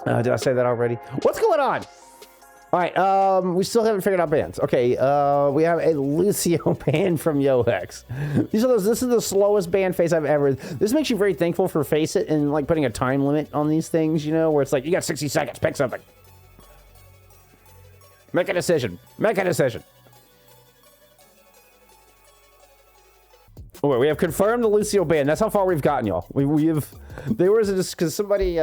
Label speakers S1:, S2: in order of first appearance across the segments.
S1: Did I say that already? What's going on? All right, we still haven't figured out bands. Okay, we have a Lucio band from Yohex. This is the slowest band face I've ever. This makes you very thankful for Face It and like putting a time limit on these things, you know, where it's like you got 60 seconds, pick something. Make a decision. Make a decision. Oh, wait, we have confirmed the Lucio band. That's how far we've gotten, y'all. We have. There was just because somebody.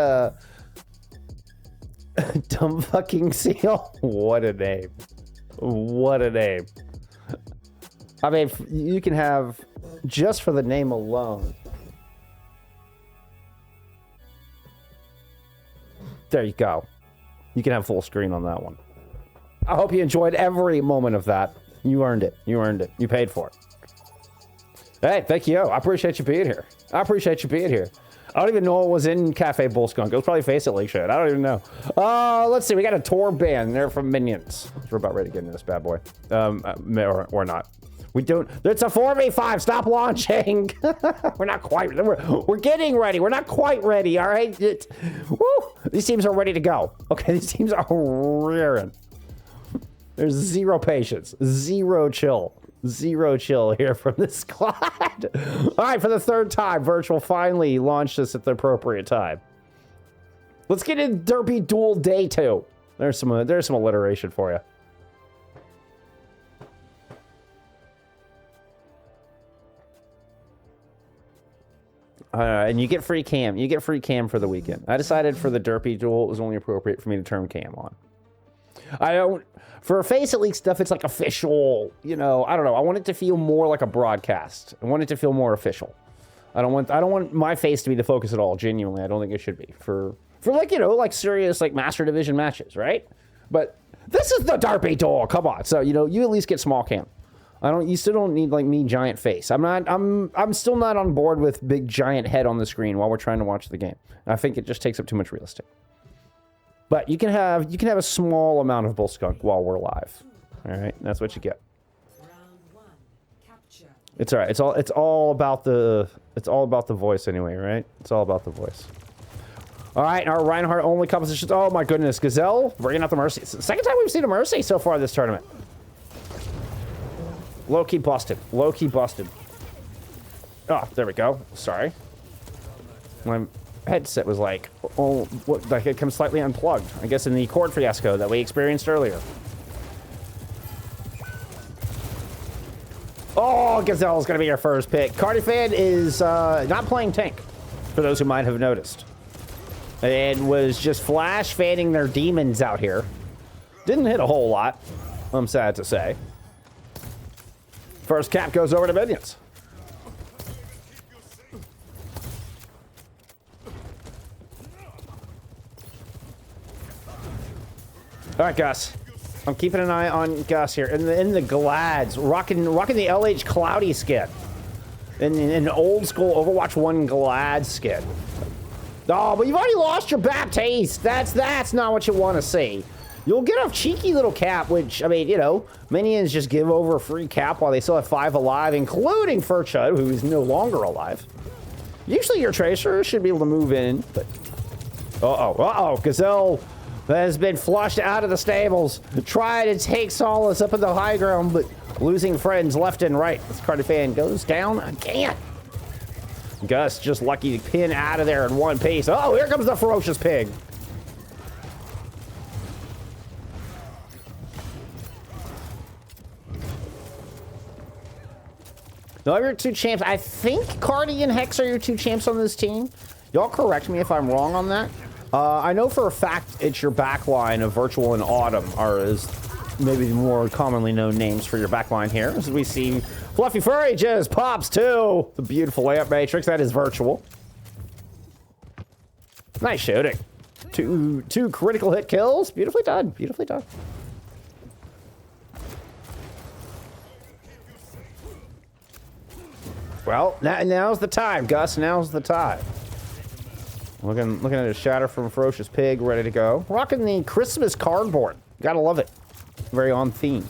S1: Dumb fucking seal. What a name. What a name. I mean, you can have, just for the name alone. There you go. You can have full screen on that one. I hope you enjoyed every moment of that. You earned it. You earned it. You paid for it. Hey, thank you. I appreciate you being here. I appreciate you being here. I don't even know what was in Cafe Bull Skunk. It was probably Face It League shit. I don't even know. Let's see. We got a tour band. They're from Minions. We're about ready to get into this bad boy. Or not. We don't. It's a 4v5. Stop launching. We're not quite. We're getting ready. We're not quite ready. All right. Woo. These teams are ready to go. Okay. These teams are rearing. There's zero patience. Zero chill. Zero chill here from this squad. All right, for the third time, Virtual finally launched this at the appropriate time. Let's get in Durpee Duel Day 2. There's some alliteration for you. And you get free cam. You get free cam for the weekend. I decided for the Durpee Duel it was only appropriate for me to turn cam on. I don't. For Face It League stuff, it's like official, you know, I don't know. I want it to feel more like a broadcast. I want it to feel more official. I don't want my face to be the focus at all, genuinely. I don't think it should be. For like, you know, like serious like Master Division matches, right? But this is the Durpee Duel. Come on. So, you know, you at least get small cam. You still don't need like me giant face. I'm still not on board with big giant head on the screen while we're trying to watch the game. I think it just takes up too much real estate. But you can have a small amount of Bull Skunk while we're live. All right, that's what you get. It's all right. It's all about the voice anyway, right? It's all about the voice. All right, our Reinhardt only compositions. Oh my goodness, Gazelle bringing out the Mercy. It's the second time we've seen a Mercy so far this tournament. Low key busted. Low key busted. Oh, there we go. Sorry. My headset was like, like it comes slightly unplugged. I guess in the cord fiasco that we experienced earlier. Oh, Gazelle's gonna be your first pick. Cardifan is not playing tank, for those who might have noticed. And was just flash fanning their demons out here. Didn't hit a whole lot, I'm sad to say. First cap goes over to Minions. All right, Gus. I'm keeping an eye on Gus here. In the Glads, rocking the LH Cloudy skin. In an old school Overwatch 1 Glad skin. Oh, but you've already lost your Baptiste. That's not what you want to see. You'll get a cheeky little cap, which, I mean, you know, Minions just give over a free cap while they still have 5 alive, including Furchud, who is no longer alive. Usually your Tracer should be able to move in, but... Uh-oh. Gazelle has been flushed out of the stables. Try to take solace up in the high ground, but losing friends left and right. This Cardifan goes down again. Gus just lucky to pin out of there in one piece. Oh, here comes the Ferocious Pig. No, your 2 champs. I think Cardi and Hex are your 2 champs on this team. Y'all correct me if I'm wrong on that. I know for a fact it's your backline of Virtual and Autumn are as maybe the more commonly known names for your backline here. As we see Fluffy Furry just pops too. The beautiful layup matrix, that is Virtual. Nice shooting. Two critical hit kills. Beautifully done. Beautifully done. Well, now's the time, Gus. Now's the time. Looking at a shatter from Ferocious Pig, ready to go. Rocking the Christmas cardboard. Gotta love it. Very on theme.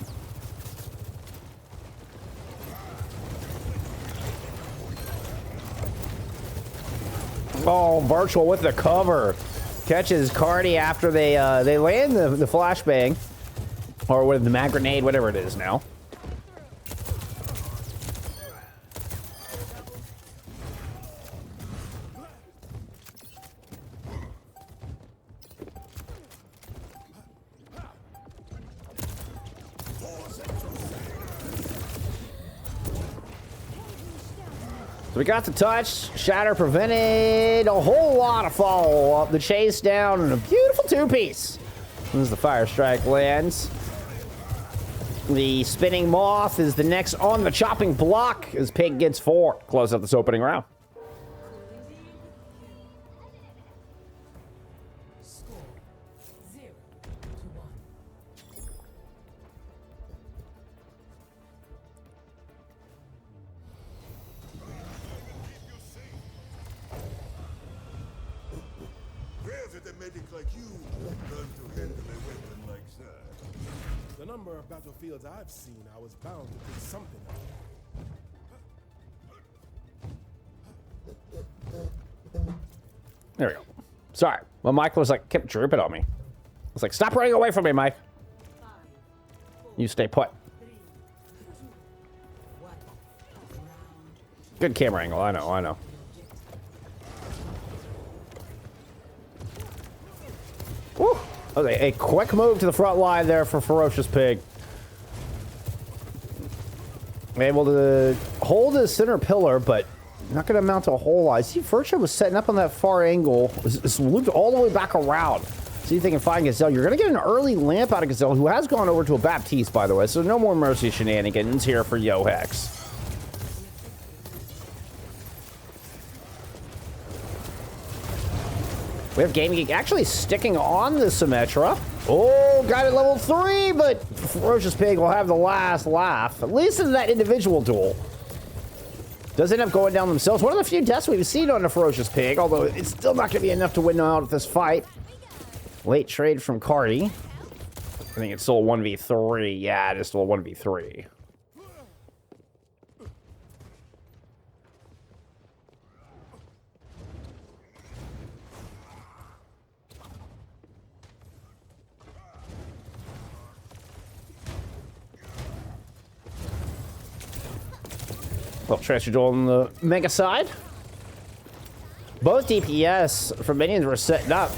S1: Oh, Virtual with the cover. Catches Cardi after they land the flashbang. Or what, the mag grenade, whatever it is now. So we got the touch. Shatter prevented a whole lot of follow-up. The chase down and a beautiful two-piece. As the fire strike lands. The spinning moth is the next on the chopping block as Pig gets 4. Close out this opening round.
S2: The number of battlefields I've seen, I was bound to pick something up.
S1: There we go. Sorry. Well, Mike was like, kept drooping on me. I was like, stop running away from me, Mike. You stay put. Good camera angle. I know. Woo! A quick move to the front line there for Ferocious Pig. Able to hold his center pillar, but not going to amount to a whole lot. I see Virtua was setting up on that far angle. It's looped all the way back around. See if they can find Gazelle. You're going to get an early lamp out of Gazelle, who has gone over to a Baptiste, by the way. So no more Mercy shenanigans here for Yo-Hex. We have Game Geek actually sticking on the Symmetra. Oh, got it level 3, but Ferocious Pig will have the last laugh. At least in that individual duel. Does end up going down themselves. One of the few deaths we've seen on the Ferocious Pig, although it's still not going to be enough to win out of this fight. Late trade from Cardi. I think it's still a 1v3. Yeah, it is still a 1v3. Well, Treasure Duel on the Mega side. Both DPS from minions were setting up.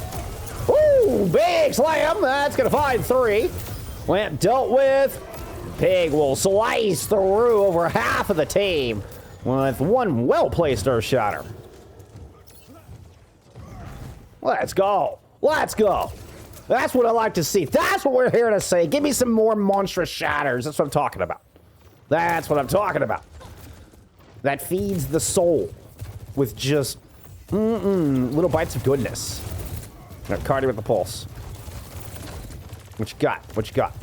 S1: Ooh, big slam. That's going to find 3. Lamp dealt with. Pig will slice through over half of the team with one well-placed Earth Shatter. Let's go. Let's go. That's what I like to see. That's what we're here to say. Give me some more monstrous shatters. That's what I'm talking about. That's what I'm talking about. That feeds the soul with just little bites of goodness. Now, Cardi with the pulse. What you got? What you got?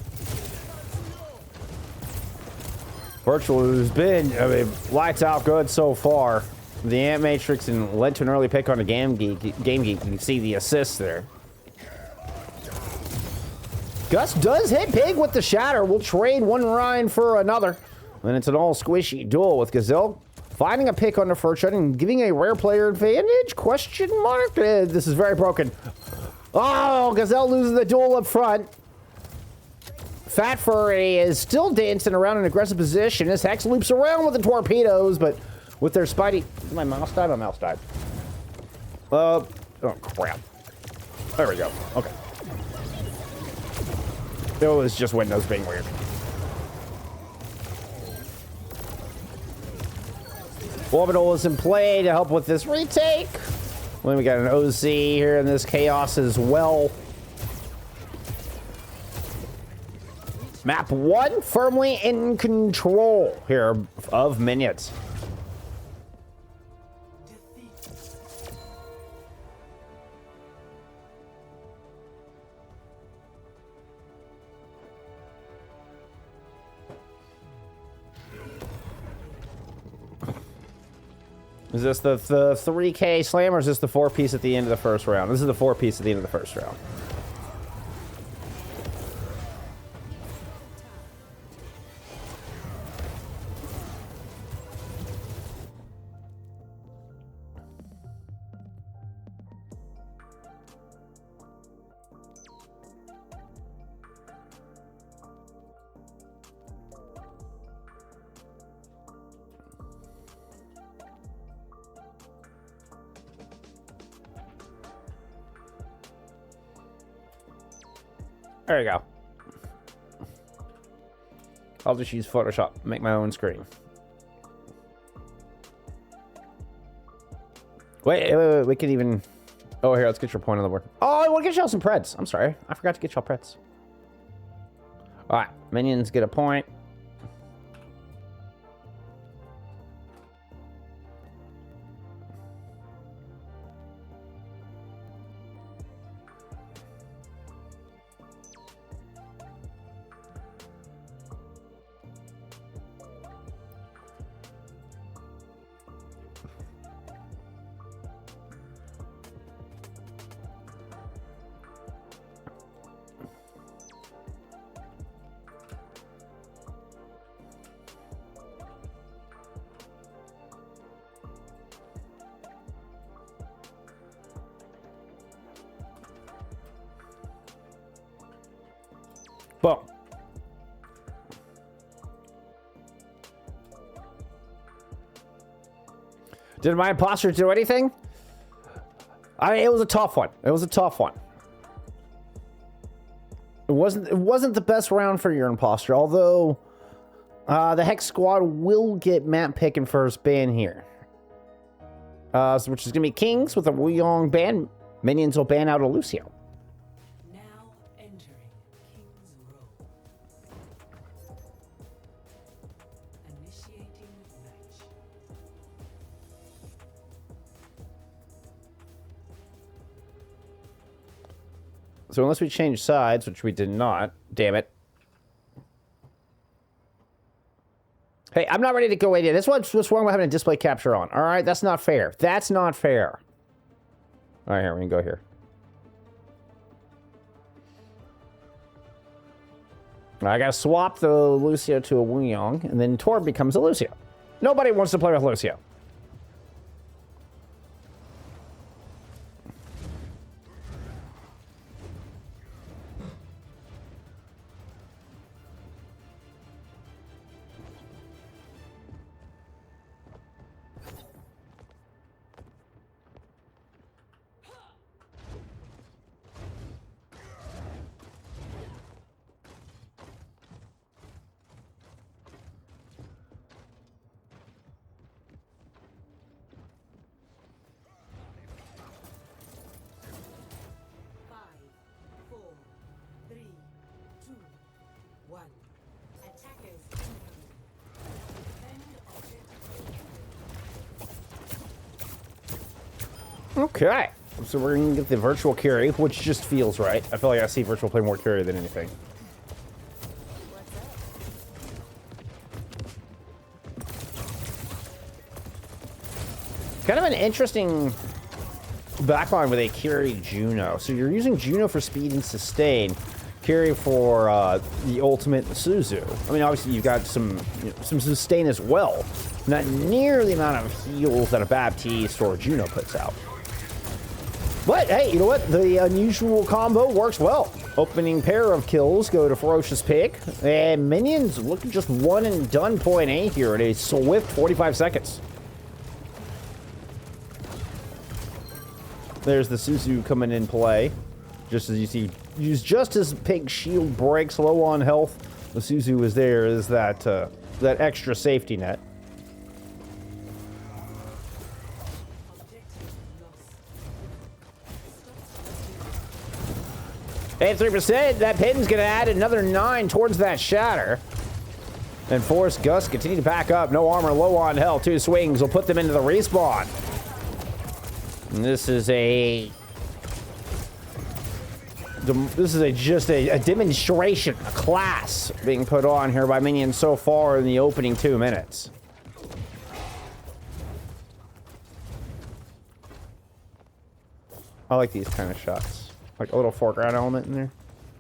S1: Virtual has been, I mean, lights out good so far. The Ant Matrix and led to an early pick on the Game Geek. You can see the assist there. Gus does hit Pig with the Shatter. We'll trade one Rein for another. And it's an all squishy duel with Gazelle finding a pick on the first shot and giving a rare player advantage? Question mark. This is very broken. Oh, Gazelle loses the duel up front. Fat Furry is still dancing around in aggressive position as Hex loops around with the torpedoes, but with their Spidey... My mouse died? My mouse died. Oh, crap. There we go. Okay. It was just Windows being weird. Orbital is in play to help with this retake. Then we got an OZ here in this chaos as well. Map 1 firmly in control here of minions. Is this the 3K slam, or is this the 4-piece at the end of the first round? This is the 4-piece at the end of the first round. There you go. I'll just use Photoshop, make my own screen. Wait, we can even... Oh, here, let's get your point on the board. Oh, I want to get y'all some preds. I'm sorry. I forgot to get y'all preds. All right, minions get a point. Boom. Did my imposter do anything? It was a tough one. It was a tough one. It wasn't the best round for your imposter, although the Hex Squad will get map picking first ban here. Which is gonna be Kings with a Wu Yong ban. Minions will ban out a Lucio. So unless we change sides, which we did not, damn it. Hey, I'm not ready to go in yet. This one's what's wrong with having a display capture on. All right, that's not fair. That's not fair. All right, here, we can go here. I gotta swap the Lucio to a Wu Yong, and then Torb becomes a Lucio. Nobody wants to play with Lucio. Okay, so we're gonna get the virtual carry, which just feels right. I feel like I see virtual play more carry than anything. Kind of an interesting backline with a carry Juno. So you're using Juno for speed and sustain, carry for the ultimate Suzu. I mean, obviously you've got some some sustain as well. Not near the amount of heals that a Baptiste or Juno puts out. But, hey, you know what? The unusual combo works well. Opening pair of kills go to Ferocious Pig. And Minions looking just one and done point A here at a swift 45 seconds. There's the Suzu coming in play. Just as you see, just as Pig's shield breaks low on health, the Suzu is there as that, that extra safety net. At 3%, that pin's gonna add another 9 towards that shatter. And force Gus continue to back up. No armor, low on health. 2 swings will put them into the respawn. And this is just a demonstration, a class being put on here by Minions so far in the opening 2 minutes. I like these kind of shots. Like a little foreground element in there.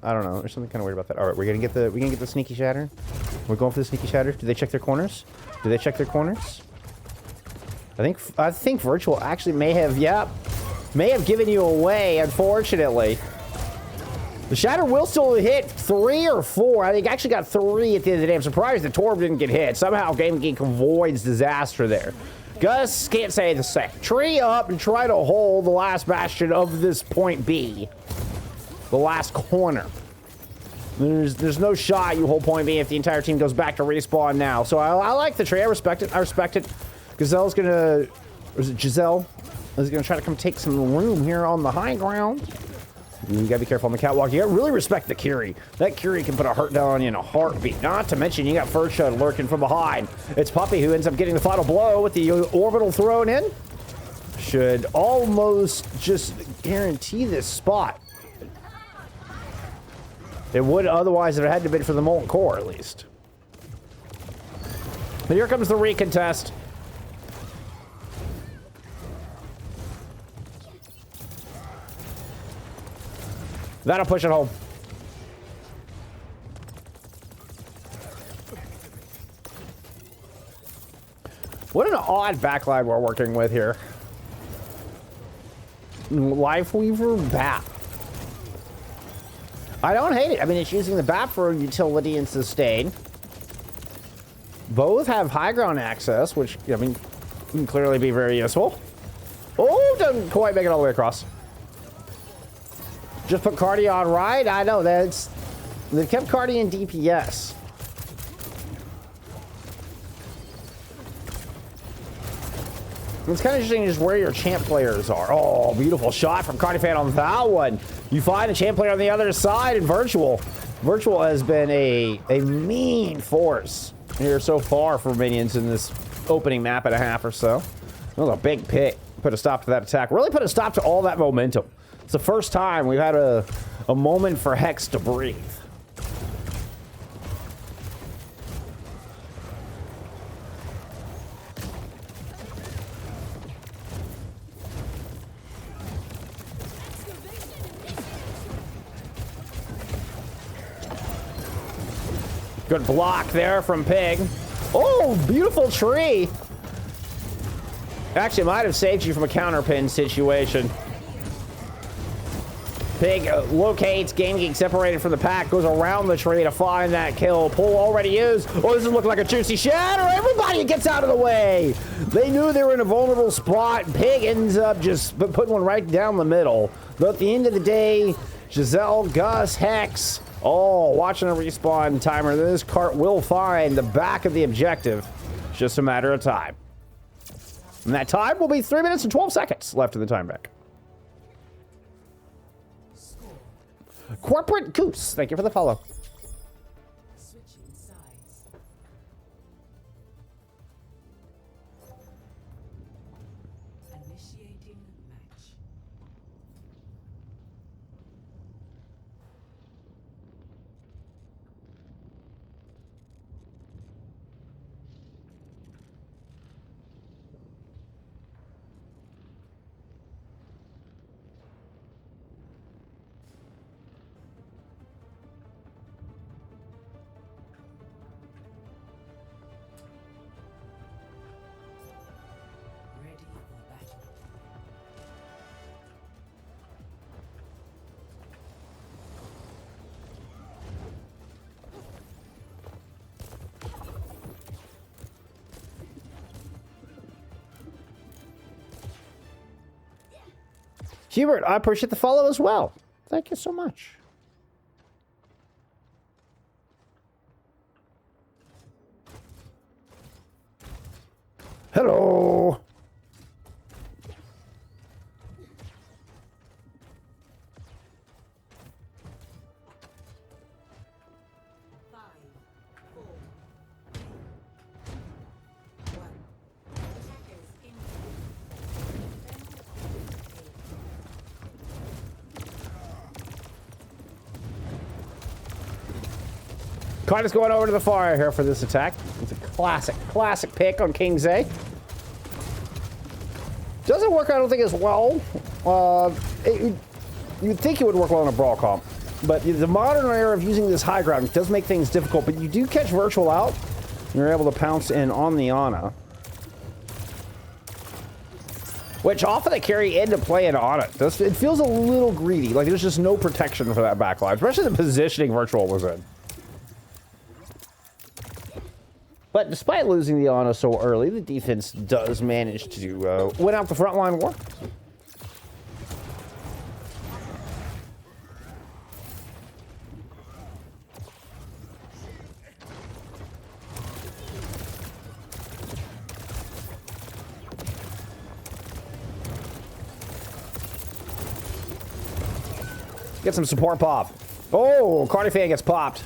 S1: I don't know. There's something kind of weird about that. All right, we're gonna get the sneaky shatter. We're going for the sneaky shatter. Do they check their corners? Do they check their corners? I think virtual actually may have given you away. Unfortunately, the shatter will still hit 3 or 4. I think actually got 3 at the end of the day. I'm surprised that Torb didn't get hit. Somehow Game Geek avoids disaster there. Gus can't say the same. Tree up and try to hold the last bastion of this point B. The last corner. There's no shot, you whole point being if the entire team goes back to respawn now. So I like the trade. I respect it. I respect it. Gazelle's gonna, or is it Giselle? Is gonna try to come take some room here on the high ground. You gotta be careful on the catwalk. You gotta really respect the Curie. That Curie can put a hurt down on you in a heartbeat. Not to mention you got Furshud lurking from behind. It's Puppy who ends up getting the final blow with the orbital thrown in. Should almost just guarantee this spot. It would otherwise have had to been for the Molten Core at least. But here comes the recontest. That'll push it home. What an odd backline we're working with here. Lifeweaver BAP. I don't hate it. I mean, it's using the BAP for utility and sustain. Both have high ground access, which, I mean, can clearly be very useful. Oh, doesn't quite make it all the way across. Just put Cardi on right. I know that's... They kept Cardi in DPS. It's kind of interesting just where your champ players are. Oh, beautiful shot from Cardi fan on that one. You find a champ player on the other side in Virtual. Virtual has been a mean force here so far for minions in this opening map and a half or so. That was a big pick. Put a stop to that attack. Really put a stop to all that momentum. It's the first time we've had a moment for Hex to breathe. Good block there from Pig. Oh, beautiful tree. Actually, might have saved you from a counterpin situation. Pig locates, Game Geek separated from the pack, goes around the tree to find that kill. Pull already used. Oh, this is looking like a juicy shatter. Everybody gets out of the way. They knew they were in a vulnerable spot. Pig ends up just putting one right down the middle. But at the end of the day, Giselle, Gus, Hex, all watching a respawn timer. This cart will find the back of the objective. It's just a matter of time. And that time will be 3 minutes and 12 seconds left in the time bank. Corporate Goose, thank you for the follow.
S3: Switching sides. Initiating match. Ready for battle.
S1: Hubert, I appreciate the follow as well. Thank you so much. Hello.
S3: Five, four, three, one. Attackers in.
S1: Carter's going over to the fire here for this attack. It's a classic pick on King's A. Doesn't work, I don't think, as well. You'd think it would work well in a brawl comp, but the modern era of using this high ground does make things difficult, but you do catch Virtual out, and you're able to pounce in on the Ana. Which often they carry into play in Ana. It feels a little greedy, like there's just no protection for that backline, especially the positioning Virtual was in. But despite losing the Ana so early, the defense does manage to win out the frontline war. Get some support pop. Oh, Cardiff gets popped.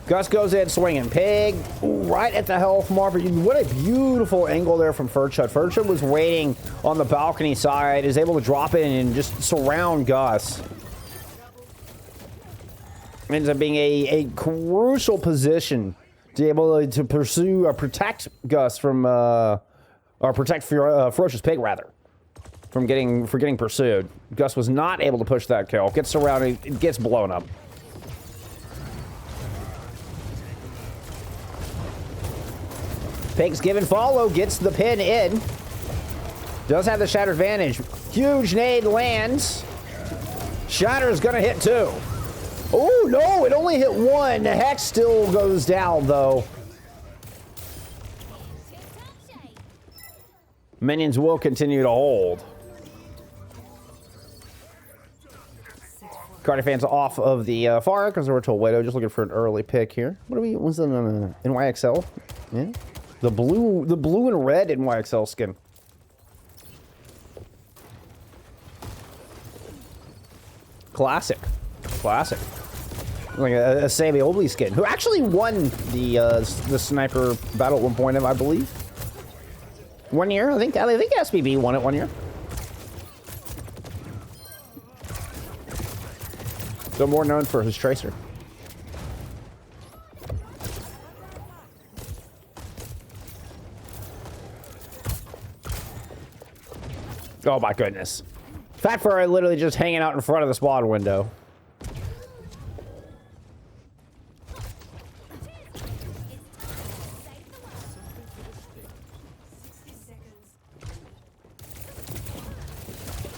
S1: Gus goes in swinging. Pig right at the health mark. What a beautiful angle there from Furchud. Furchud was waiting on the balcony side, is able to drop in and just surround Gus. Ends up being a crucial position to be able to pursue or protect Gus from, or protect Ferocious Pig rather, from getting pursued. Gus was not able to push that kill. Gets surrounded, gets blown up. Pig's give and follow, gets the pin in. Does have the Shatter advantage. Huge nade lands. Shatter's gonna hit 2. Oh, no, it only hit 1. The Hex still goes down, though. Minions will continue to hold. Cardi fans off of the far because we're told Widow just looking for an early pick here. What are we? What's the NYXL? Yeah, the blue and red NYXL skin. Classic. Like a Sammy Obley skin, who actually won the sniper battle at one point, I believe. 1 year, I think SBB won it 1 year. So more known for his tracer. Oh my goodness. Fat Furry literally just hanging out in front of the spawn window.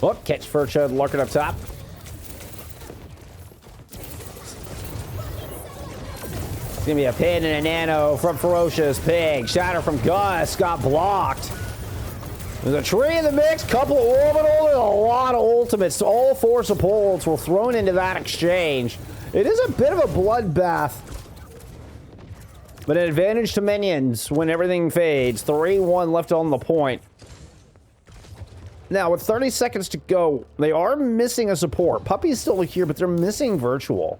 S1: Oh, catch Furchud lurking up top. It's gonna be a pin and a nano from Ferocious Pig. Shatter from Gus got blocked. There's a tree in the mix, couple of orbital, and a lot of ultimates. All 4 supports were thrown into that exchange. It is a bit of a bloodbath, but an advantage to minions when everything fades. 3-1 left on the point. Now, with 30 seconds to go, they are missing a support. Puppy's still here, but they're missing Virtual.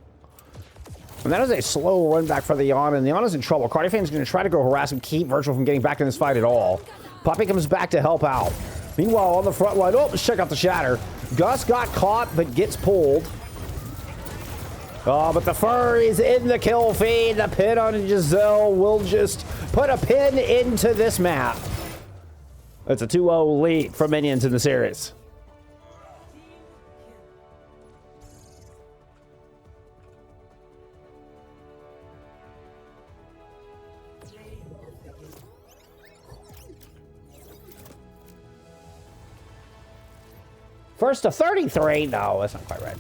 S1: And that is a slow run back for the Yana, and the Yana's in trouble. Cardifan's going to try to go harass him, keep Virtual from getting back in this fight at all. Puppy comes back to help out. Meanwhile, on the front line, oh, let's check out the Shatter. Gus got caught, but gets pulled. Oh, but the Furry's in the kill feed. The pin on Giselle will just put a pin into this map. It's a 2-0 lead for minions in the series. First to 33? No, that's not quite right.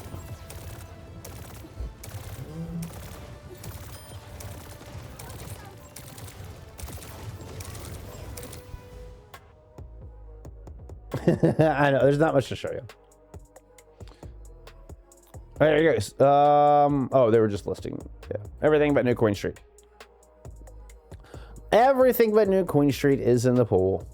S1: I know, there's not much to show you. There you go. Oh, they were just listing. Yeah. Everything but New Queen Street. Everything but New Queen Street is in the pool.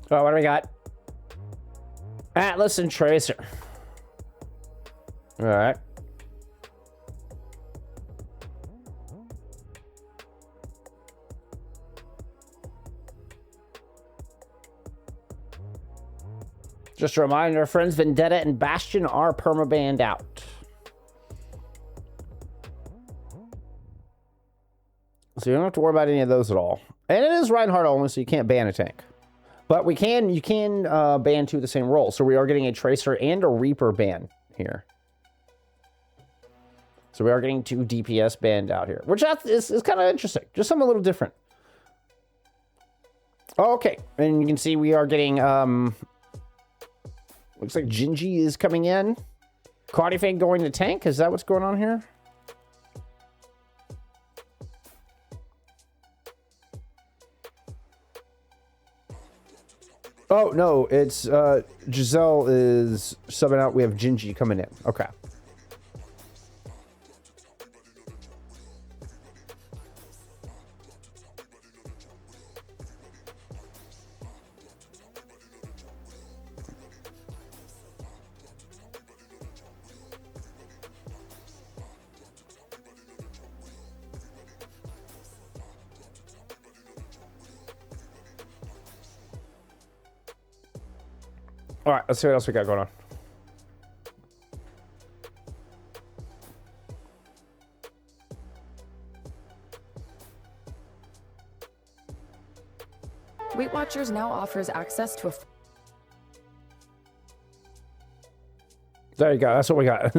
S1: Oh, what do we got? Atlas and Tracer. All right. Just a reminder, friends, Vendetta and Bastion are permabanned out. So you don't have to worry about any of those at all. And it is Reinhardt only, so you can't ban a tank. But you can ban 2 of the same role. So we are getting a Tracer and a Reaper ban here. So we are getting 2 DPS banned out here, which is kind of interesting. Just something a little different. Oh, okay. And you can see we are getting, looks like Gingy is coming in. Cardiffang going to tank. Is that what's going on here? Oh, no. It's, Giselle is subbing out. We have Gingy coming in. Okay. All right, let's see what else we got going on.
S4: Weight Watchers now offers access to a
S1: There you go. That's what we got.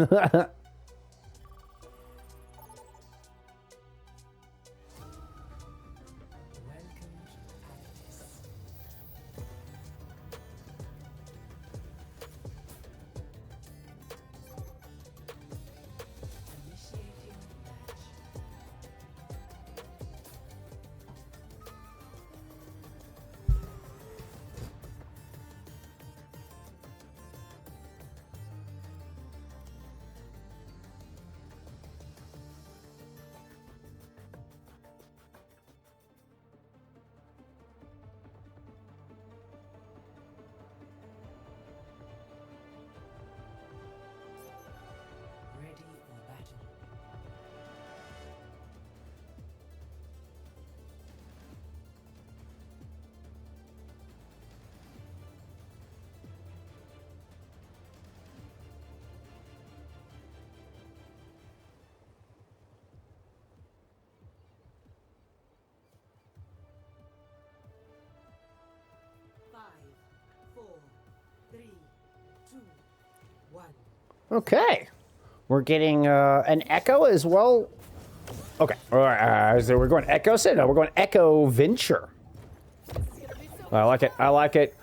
S3: Ready for battle. Five, four, three, two, one.
S1: Okay. We're getting an Echo as well. Okay. All right. So we're going Echo Sid. No, we're going Echo Venture. I like it. I like it.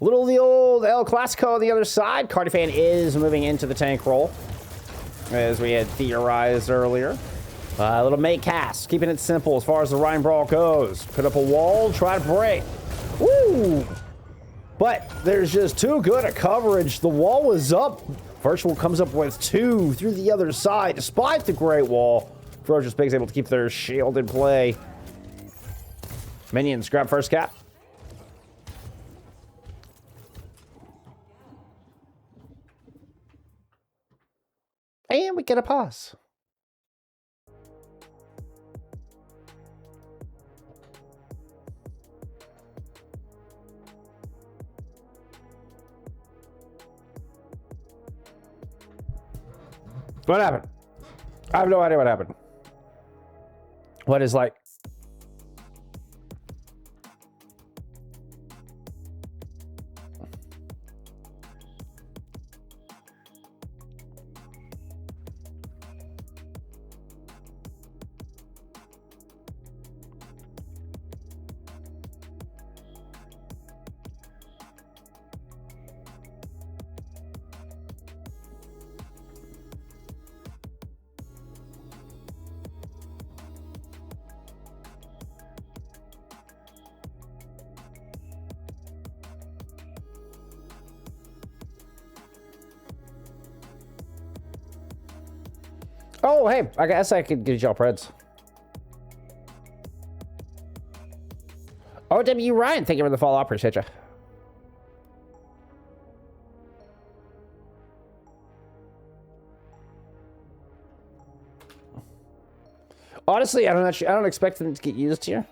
S1: Little the old El Clasico on the other side. Cardiffan is moving into the tank role, as we had theorized earlier. Little May cast, keeping it simple as far as the Rein Brawl goes. Put up a wall, try to break. Woo! But there's just too good a coverage. The wall was up. Virtual comes up with two through the other side, despite the Great Wall. Ferocious Pig's able to keep their shield in play. Minions grab first cap. And we get a pause. What happened? I have no idea what happened. What is like? Oh, hey, I guess I could get y'all Preds. OW Ryan, thank you for the follow. I appreciate you. Honestly, I don't expect them to get used here.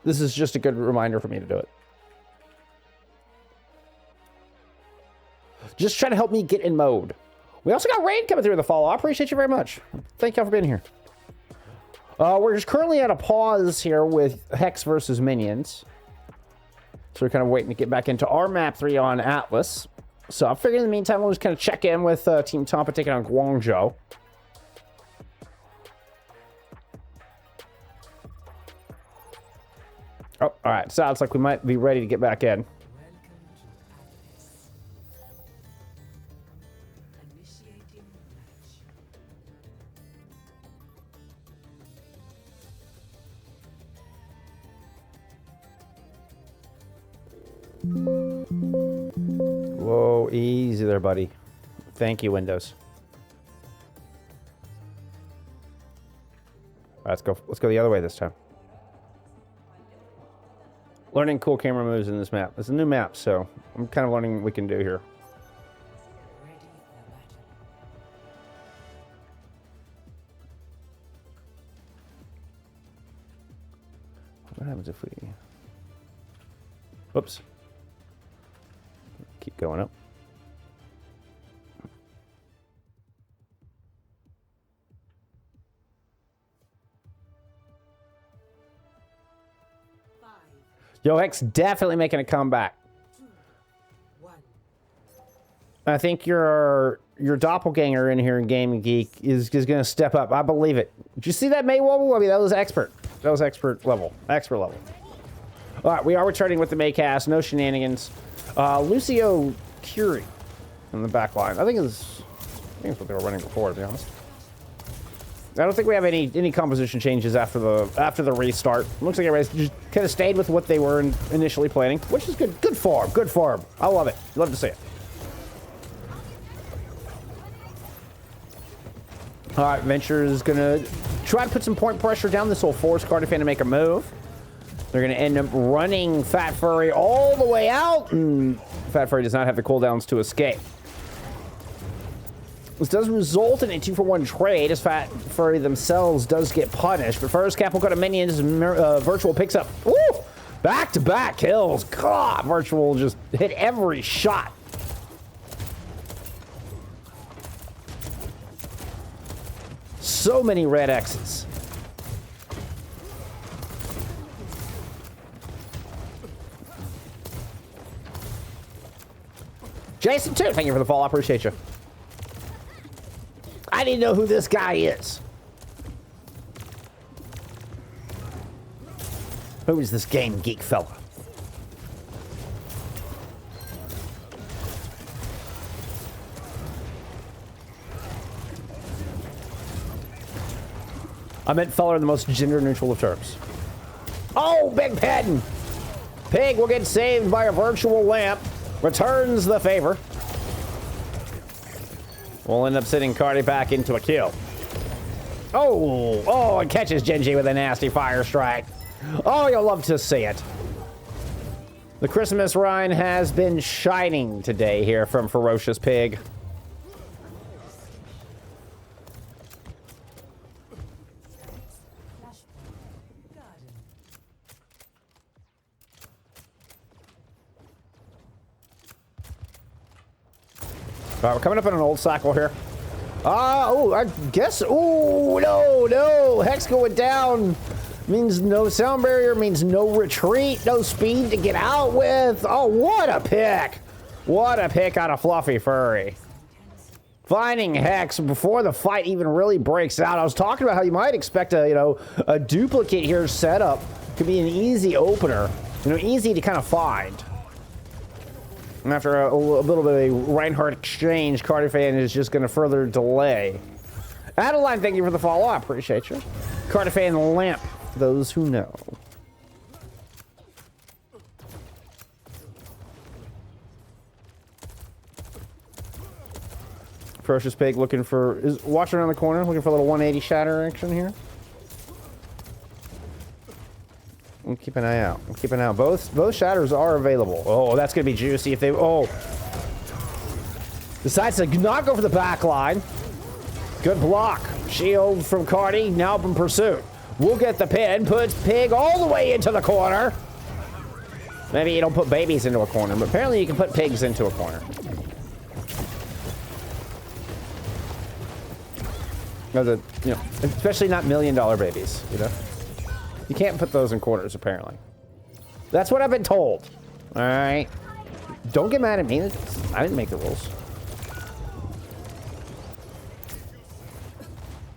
S1: This is just a good reminder for me to do it. Just trying to help me get in mode. We also got Rein coming through the follow. I appreciate you very much. Thank y'all for being here. We're just currently at a pause here with Hex versus Minions. So we're kind of waiting to get back into our map 3 on Atlas. So I figured in the meantime, we'll just kind of check in with Team Tampa taking on Guangzhou. Oh, all right. Sounds like we might be ready to get back in.
S3: Initiating match.
S1: Whoa, easy there, buddy. Thank you, Windows. All right, let's go. Let's go the other way this time. Learning cool camera moves in this map. It's a new map, so I'm kind of learning what we can do here.
S3: Ready for battle.
S1: What happens if we... Whoops. Keep going up. Yo, X definitely making a comeback.
S3: 2, 1.
S1: I think your doppelganger in here in Gaming Geek is going to step up. I believe it. Did you see that Maywobble? I mean, that was expert. That was expert level. Expert level. All right, we are returning with the Maycast. No shenanigans. Lucio Curie in the back line. I think it's what they were running before, to be honest. I don't think we have any composition changes after the restart. Looks like everybody's just kind of stayed with what they were initially planning, which is good. Good form. Good form. I love it. Love to see it. All right, Venture is gonna try to put some point pressure down. This will force Cardiff to make a move. They're gonna end up running Fat Furry all the way out, and Fat Furry does not have the cooldowns to escape. This does result in a 2-for-1 trade, as Fat Furry themselves does get punished. But first, Cap will go to minions, Virtual picks up, woo! Back-to-back kills. God, Virtual just hit every shot. So many red X's. Jason, too, thank you for the follow. I appreciate you. I didn't know who this guy is. Who is this Game Geek fella? I meant fella in the most gender-neutral of terms. Oh, Big Pen! Pig will get saved by a virtual lamp. Returns the favor. We'll end up sending Cardi back into a kill. Oh, and catches Genji with a nasty fire strike. Oh, you'll love to see it. The Christmas Rein has been shining today here from Ferocious Pig. All right, we're coming up on an old cycle here. I guess. Oh, no. Hex going down means no sound barrier, means no retreat, no speed to get out with. Oh, what a pick. What a pick on a Fluffy Furry. Finding Hex before the fight even really breaks out. I was talking about how you might expect a duplicate here setup could be an easy opener. Easy to kind of find. And after a little bit of a Reinhardt exchange, Cardifan is just going to further delay. Adeline, thank you for the follow. I appreciate you. Cardifan Lamp, for those who know. Ferocious Pig looking for... is watching around the corner, looking for a little 180 shatter action here. We'll keep an eye out. We'll keep an eye out. Both shatters are available. Oh, that's going to be juicy if they... Oh. Decides to not go for the back line. Good block. Shield from Cardi. Now in pursuit. We'll get the pin. Puts Pig all the way into the corner. Maybe you don't put babies into a corner, but apparently you can put pigs into a corner. Especially not $1 million babies, You can't put those in corners, apparently. That's what I've been told. All right. Don't get mad at me. I didn't make the rules.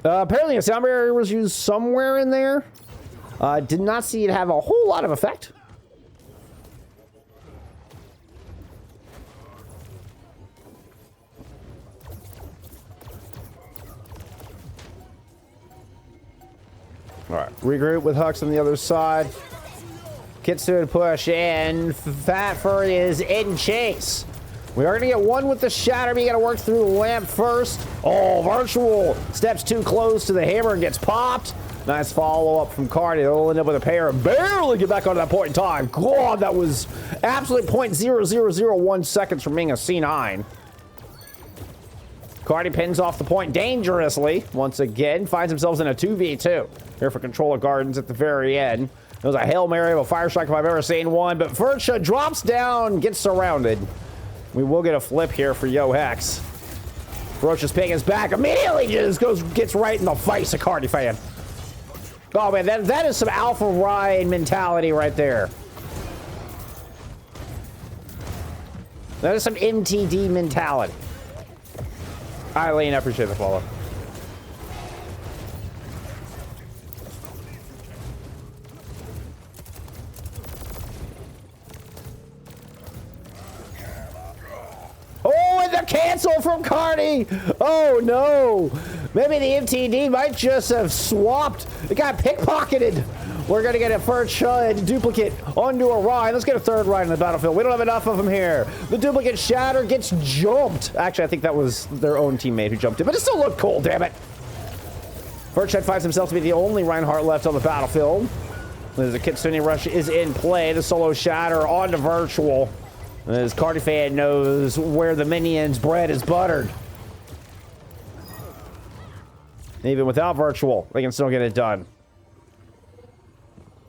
S1: Apparently a sound barrier was used somewhere in there. Did not see it have a whole lot of effect. All right, regroup with Hux on the other side. Kitsu push in. Fat Furry is in chase. We are going to get one with the shatter, but you got to work through the lamp first. Oh, Virtual steps too close to the hammer and gets popped. Nice follow-up from Cardi. They'll end up with a pair and barely get back onto that point in time. God, that was absolute 0.0001 seconds from being a C9. Cardi pins off the point dangerously. Once again, finds themselves in a 2v2. Here for Control of Gardens at the very end. It was a Hail Mary of a Fire Strike if I've ever seen one, but Virtua drops down, gets surrounded. We will get a flip here for Yo Hex. Ferocious Pig is back. Immediately just gets right in the face of Cardi fan. Oh man, that is some Alpha Rein mentality right there. That is some MTD mentality. Eileen, I appreciate the follow. Oh, and the cancel from Cardi! Oh no! Maybe the MTD might just have swapped. It got pickpocketed. We're gonna get a first duplicate onto a Rein. Let's get a third Rein in the battlefield. We don't have enough of them here. The duplicate shatter gets jumped. Actually, I think that was their own teammate who jumped it, but it still looked cool, damn it. Virtua finds himself to be the only Reinhardt left on the battlefield. There's a Kitsune Rush is in play. The solo shatter onto Virtual. As Cardi fan knows where the minions' bread is buttered. Even without Virtual, they can still get it done.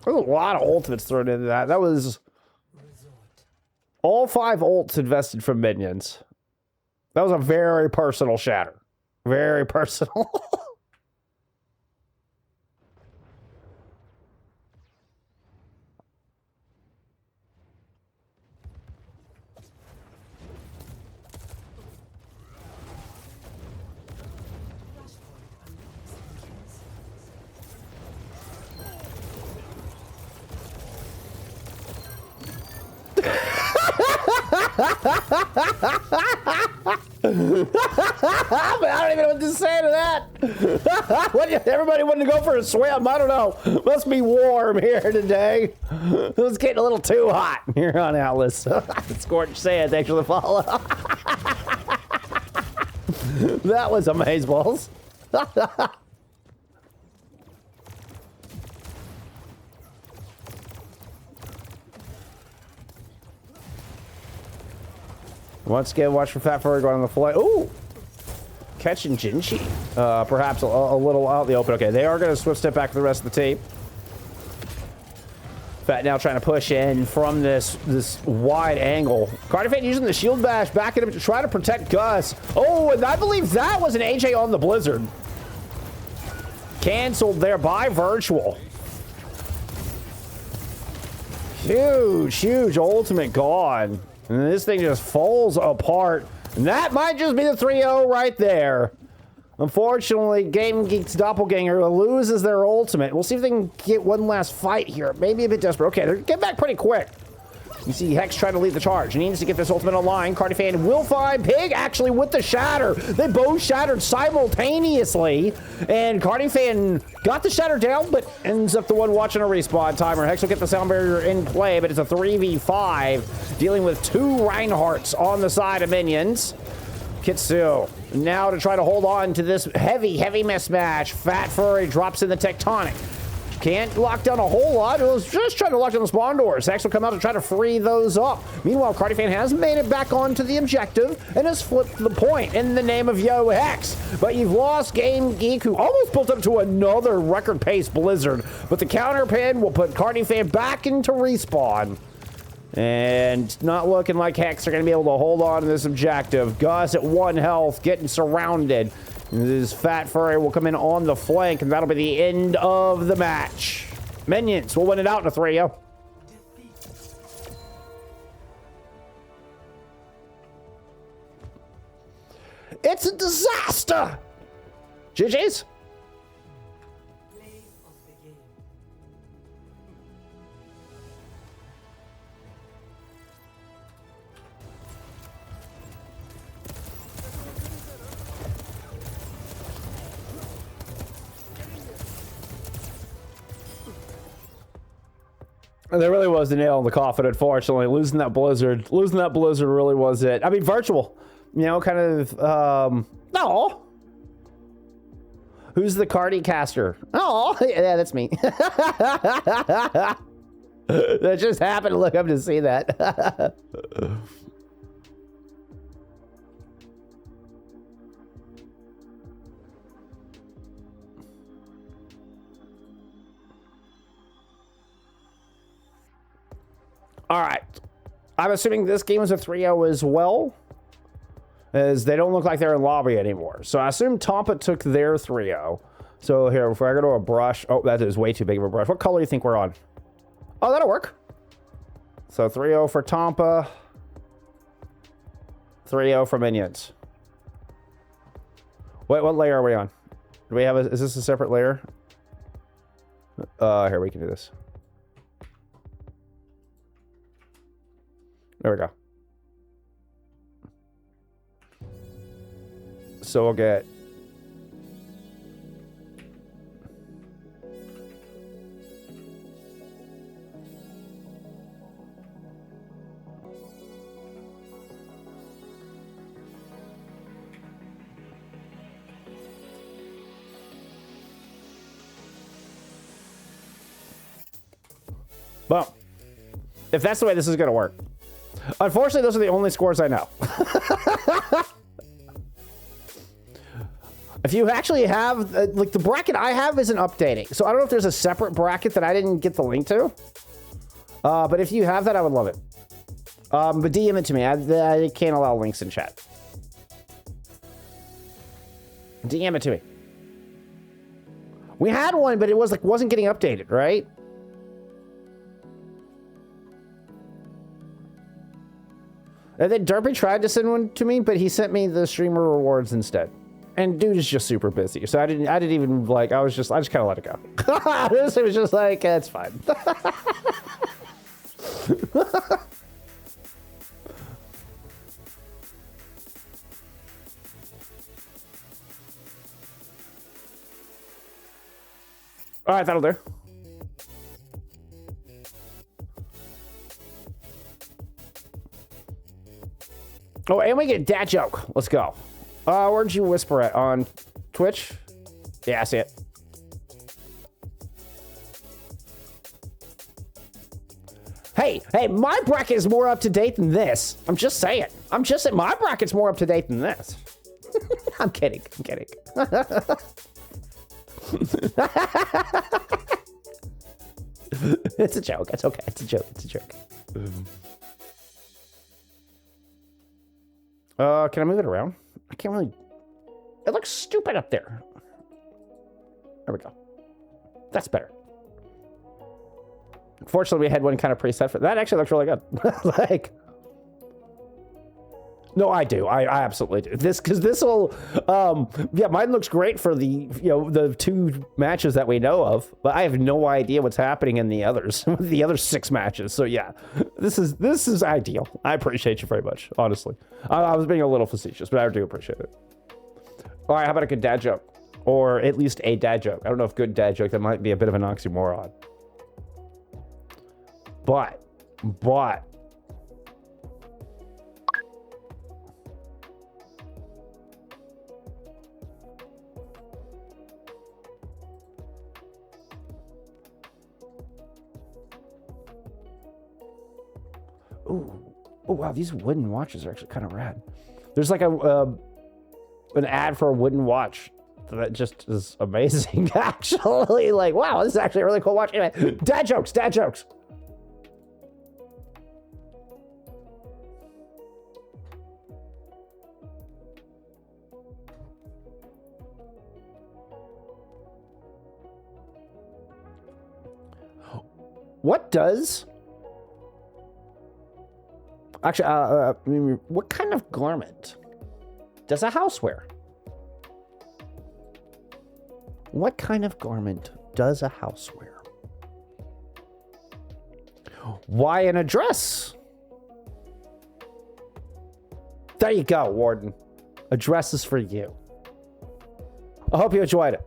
S1: There's a lot of ultimates thrown into that. That was all 5 ults invested from minions. That was a very personal shatter. Very personal. I don't even know what to say to that. Everybody wanted to go for a swim. I don't know. Must be warm here today. It was getting a little too hot here on Atlas. Scorched Sand, thanks for the follow. That was amazeballs. Once again, watch for Fat Furry going on the flight. Ooh! Catching Jinchi. Perhaps a little out in the open. Okay, they are going to swift step back to the rest of the team. Fat now trying to push in from this wide angle. Cardi using the shield bash back at him to try to protect Gus. Oh, and I believe that was an AJ on the Blizzard. Canceled there by Virtual. Huge ultimate gone. And this thing just falls apart. And that might just be the 3-0 right there. Unfortunately, Game Geek's Doppelganger loses their ultimate. We'll see if they can get one last fight here. Maybe a bit desperate. Okay, they're getting back pretty quick. You see Hex trying to lead the charge. He needs to get this ultimate online. Cardi fan will find Pig actually with the shatter. They both shattered simultaneously. And Cardi fan got the shatter down, but ends up the one watching a respawn timer. Hex will get the sound barrier in play, but it's a 3v5. Dealing with 2 Reinhardts on the side of minions. Kitsu now to try to hold on to this heavy mismatch. Fat Furry drops in the Tectonic. Can't lock down a whole lot. It was just trying to lock down the spawn doors. Hex will come out to try to free those up. Meanwhile, Cardi fan has made it back onto the objective and has flipped the point in the name of Yo Hex. But you've lost Game Geek, who almost built up to another record pace Blizzard. But the counter pin will put Cardi fan back into respawn. And not looking like Hex are going to be able to hold on to this objective. Gus at 1 health, getting surrounded. This Fat Furry will come in on the flank, and that'll be the end of the match. Minions will win it out in a 3-0. It's a disaster! GG's. There really was the nail in the coffin, unfortunately. Losing that blizzard really was it. I mean, virtual, you know, kind of, no. Who's the Cardi caster? Oh, yeah, that's me. That just happened to look up to see that. All right. I'm assuming this game is a 3-0 as well, as they don't look like they're in lobby anymore. So I assume Tampa took their 3-0. So here, if I go to a brush, oh, that is way too big of a brush. What color do you think we're on? Oh, that'll work. So 3-0 for Tampa. 3-0 for Minions. Wait, what layer are we on? Do we have is this a separate layer? Here, we can do this. There we go. So we'll get... Well, if that's the way this is going to work. Unfortunately, those are the only scores I know. If you actually have, like, the bracket I have isn't updating. So I don't know if there's a separate bracket that I didn't get the link to. But if you have that, I would love it. But DM it to me. I can't allow links in chat. DM it to me. We had one, but it was like wasn't getting updated, right? And then Durpee tried to send one to me, but he sent me the streamer rewards instead. And dude is just super busy, so I didn't even like. I just kind of let it go. It was just like, it's fine. All right, that'll do. Oh, and we get dad joke. Let's go. Where'd you whisper it? On Twitch? Yeah, I see it. Hey, my bracket is more up to date than this. I'm just saying. My bracket's more up to date than this. I'm kidding. It's a joke. It's okay. It's a joke. Can I move it around? I can't really... It looks stupid up there. There we go. That's better. Unfortunately, we had one kind of preset for... That actually looks really good. Like... No, I do. I absolutely do. Because this will... yeah, mine looks great for the, the 2 matches that we know of. But I have no idea what's happening in the others. The other 6 matches. So yeah, this is ideal. I appreciate you very much, honestly. I was being a little facetious, but I do appreciate it. All right, how about a good dad joke? Or at least a dad joke. I don't know if good dad joke, that might be a bit of an oxymoron. But... Ooh, oh wow, these wooden watches are actually kind of rad. There's like an ad for a wooden watch that just is amazing. Actually, like, wow, this is actually a really cool watch. Anyway, dad jokes. What does... Actually, what kind of garment does a house wear? What kind of garment does a house wear? Why in a dress? There you go, Warden. A dress is for you. I hope you enjoyed it.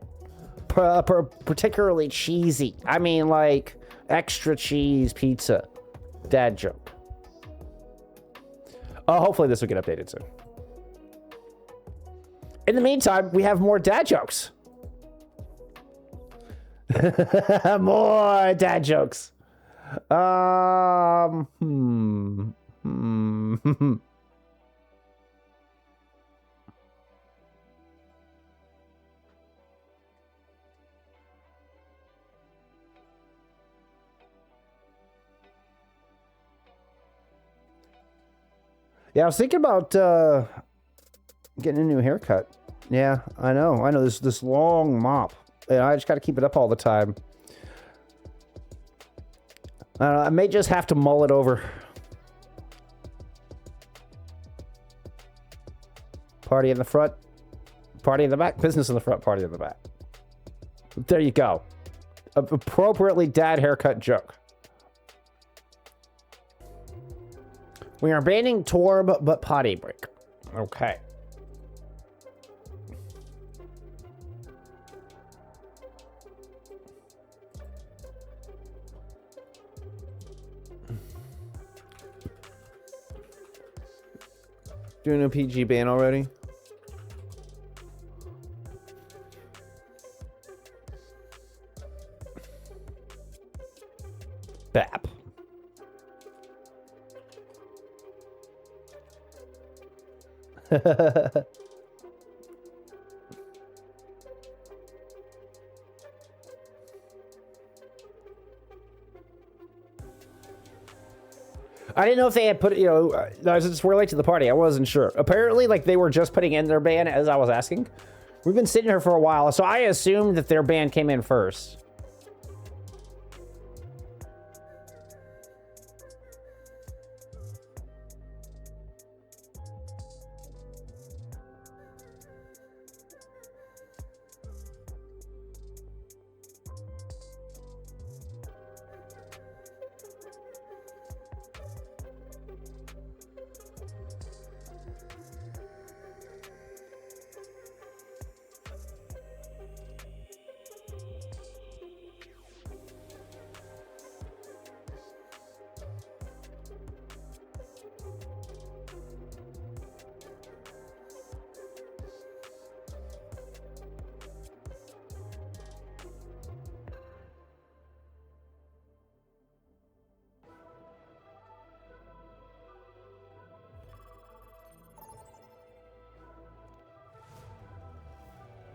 S1: Particularly cheesy. I mean, like, Extra cheese pizza. Dad joke. Oh, hopefully this will get updated soon. In the meantime, we have more dad jokes. More dad jokes. Yeah, I was thinking about getting a new haircut. Yeah, I know. This long mop. And I just got to keep it up all the time. I don't know, I may just have to mull it over. Party in the front, party in the back, business in the front, party in the back. There you go. Appropriately dad haircut joke. We are banning Torb, but potty break. Okay. Doing a PG ban already? BAP. I didn't know if they had put, I was just we're late to the party. I wasn't sure. Apparently, like, they were just putting in their ban as I was asking. We've been sitting here for a while, so I assumed that their ban came in first.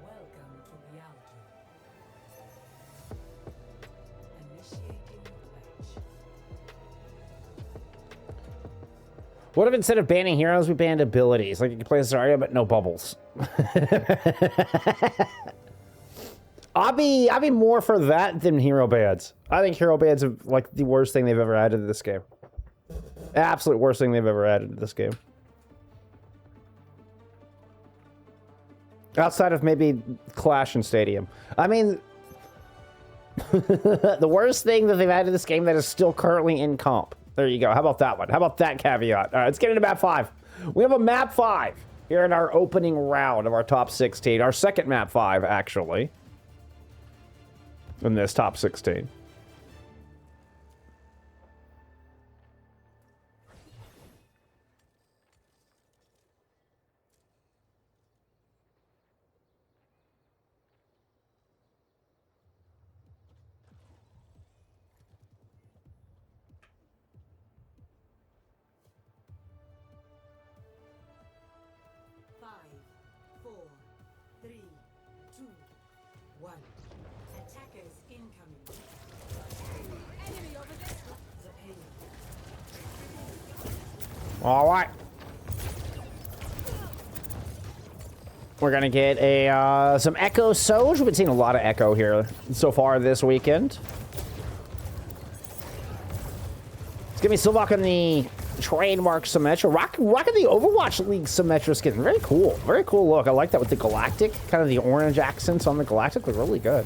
S3: Welcome to reality. Initiating ledge.
S1: What if instead of banning heroes, we banned abilities? Like, you can play Zarya, but no bubbles. I'll be more for that than hero bans. I think hero bans are like the worst thing they've ever added to this game. Absolute worst thing they've ever added to this game. Outside of maybe Clash and Stadium. I mean, the worst thing that they've added to this game that is still currently in comp. There you go. How about that one? How about that caveat? All right, let's get into map 5. We have a map 5 here in our opening round of our top 16. Our second map 5, actually. In this top 16.
S3: Five, 4, 3, 2, 1. Attackers incoming. Enemy over there. The pain.
S1: All right. We're gonna get a some Echo Soj. We've been seeing a lot of Echo here so far this weekend. It's gonna be still rocking the trademark Symmetra, rocking the Overwatch League Symmetra skin. Very cool look. I like that with the Galactic, kind of the orange accents on the Galactic look really good.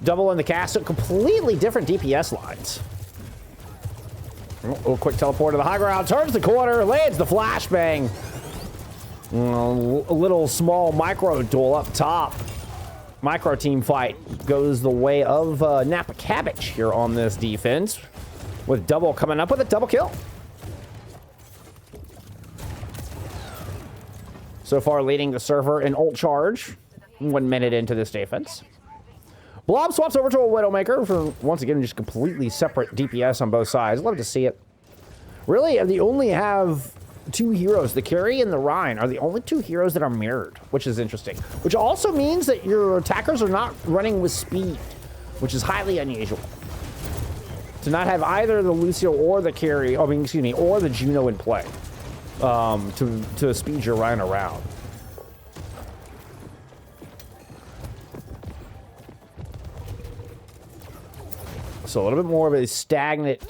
S1: Double in the cast, so completely different DPS lines. Oh, quick teleport to the high ground, turns the corner, lands the flashbang. A little small micro duel up top. micro team fight goes the way of Napa Cabbage here on this defense, with Double coming up with a double kill. So far leading the server in ult charge 1 minute into this defense. Blob swaps over to a Widowmaker for, once again, just completely separate DPS on both sides. Love to see it. Really, they only have 2 heroes. The carry and the Rein are the only 2 heroes that are mirrored, which is interesting. Which also means that your attackers are not running with speed, which is highly unusual. To not have either the Lucio or the carry, I mean, excuse me, or the Juno in play to speed your Rein around. So a little bit more of a stagnant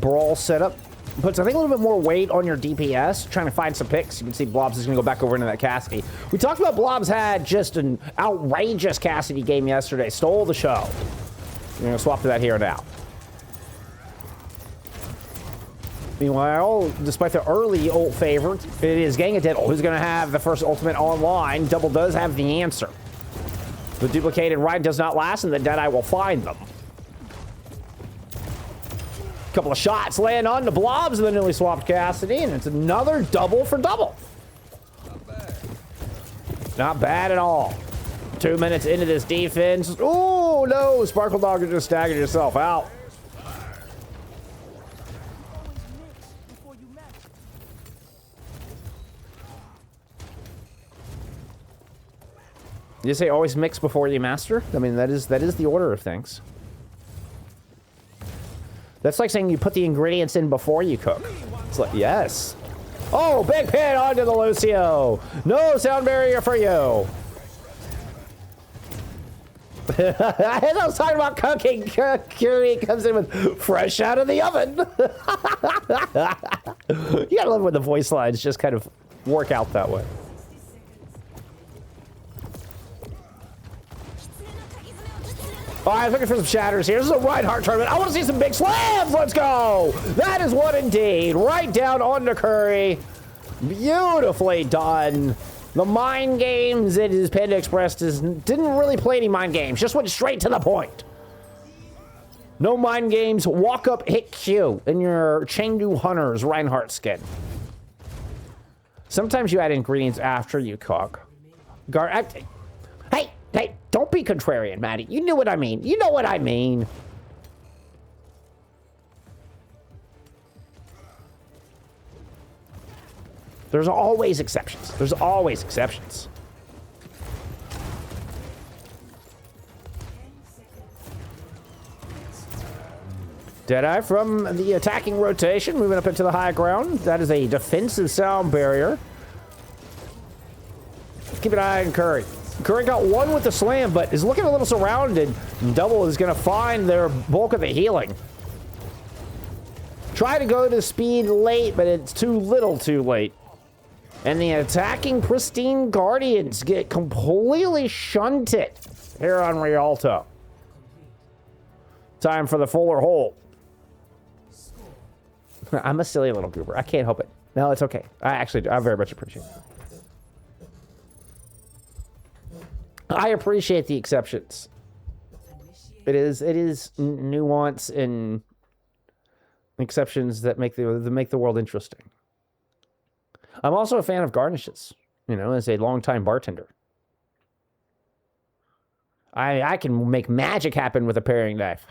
S1: brawl setup. Puts, I think, a little bit more weight on your DPS, trying to find some picks. You can see Blobs is going to go back over into that Cassidy. We talked about Blobs had just an outrageous Cassidy game yesterday. Stole the show. We're going to swap to that here now. Meanwhile, despite the early ult favorite, it is Gangadettle who's going to have the first ultimate online. Double does have the answer. The duplicated Rein does not last, and the Deadeye will find them. Couple of shots land on the Blobs of the newly swapped Cassidy, and it's another double for double. Not bad at all. 2 minutes into this defense. Oh, no. Sparkle Dog just staggered yourself out. Did you say always mix before you master? I mean, that is the order of things. That's like saying you put the ingredients in before you cook. It's like, yes. Oh, big pin onto the Lucio. No sound barrier for you. As I was talking about cooking, Curie comes in with fresh out of the oven. You gotta love when the voice lines just kind of work out that way. All right, looking for some shatters here. This is a Reinhardt tournament. I want to see some big slams. Let's go. That is what indeed. Right down onto Curry. Beautifully done. The mind games that his Panda Express didn't really play any mind games. Just went straight to the point. No mind games. Walk up, hit Q in your Chengdu Hunter's Reinhardt skin. Sometimes you add ingredients after you cook. Hey, don't be contrarian, Maddie. You know what I mean. You know what I mean. There's always exceptions. There's always exceptions. Deadeye from the attacking rotation, moving up into the high ground. That is a defensive sound barrier. Keep an eye on Curry. Curry got one with the slam, but is looking a little surrounded. Double is going to find their bulk of the healing. Try to go to speed late, but it's too little too late. And the attacking Pristine Guardians get completely shunted here on Rialto. Time for the Fuller hole. I'm a silly little goober. I can't help it. No, it's okay. I very much appreciate it. I appreciate the exceptions. It is nuance and exceptions that make the world interesting. I'm also a fan of garnishes, as a longtime bartender. I can make magic happen with a paring knife.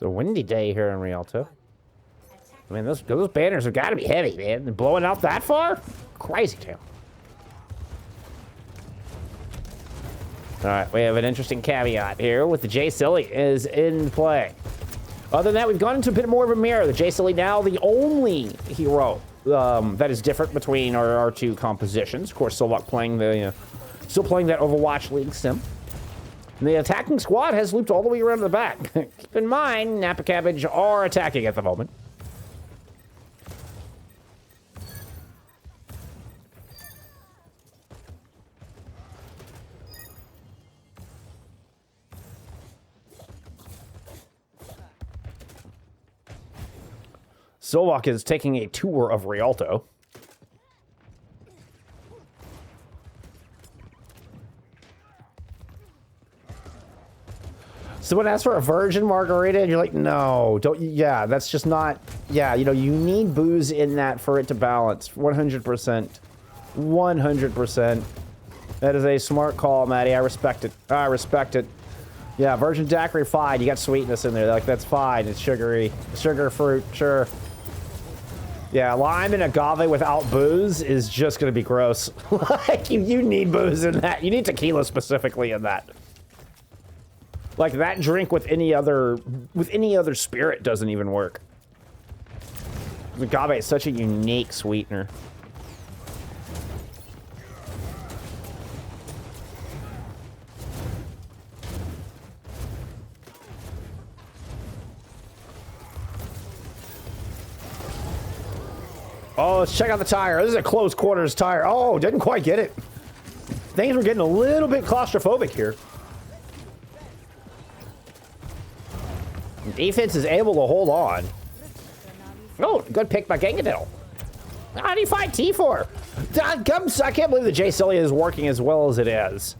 S1: It's a windy day here in Rialto. I mean, those banners have got to be heavy, man. They're blowing out that far? Crazy town. All right, we have an interesting caveat here with the J Silly is in play. Other than that, we've gone into a bit more of a mirror. The J Silly now the only hero that is different between our two compositions. Of course, Solok playing the, still playing that Overwatch League sim. And the attacking squad has looped all the way around to the back. Keep in mind, Napa Cabbage are attacking at the moment. Solok is taking a tour of Rialto. Someone asked for a virgin margarita, and you're like, no, don't. Yeah, that's just not. Yeah, you need booze in that for it to balance. 100%. 100%. That is a smart call, Maddie. I respect it. I respect it. Yeah, virgin daiquiri, fine. You got sweetness in there. Like, that's fine. It's sugary. Sugar fruit, sure. Yeah, lime and agave without booze is just going to be gross. Like, you need booze in that. You need tequila specifically in that. Like, that drink with any other spirit doesn't even work. Agave is such a unique sweetener. Oh, let's check out the tire. This is a close quarters tire. Oh, didn't quite get it. Things were getting a little bit claustrophobic here. Defense is able to hold on. Oh, good pick by Gangadil. How do you fight T for? I can't believe the J Silly is working as well as it is.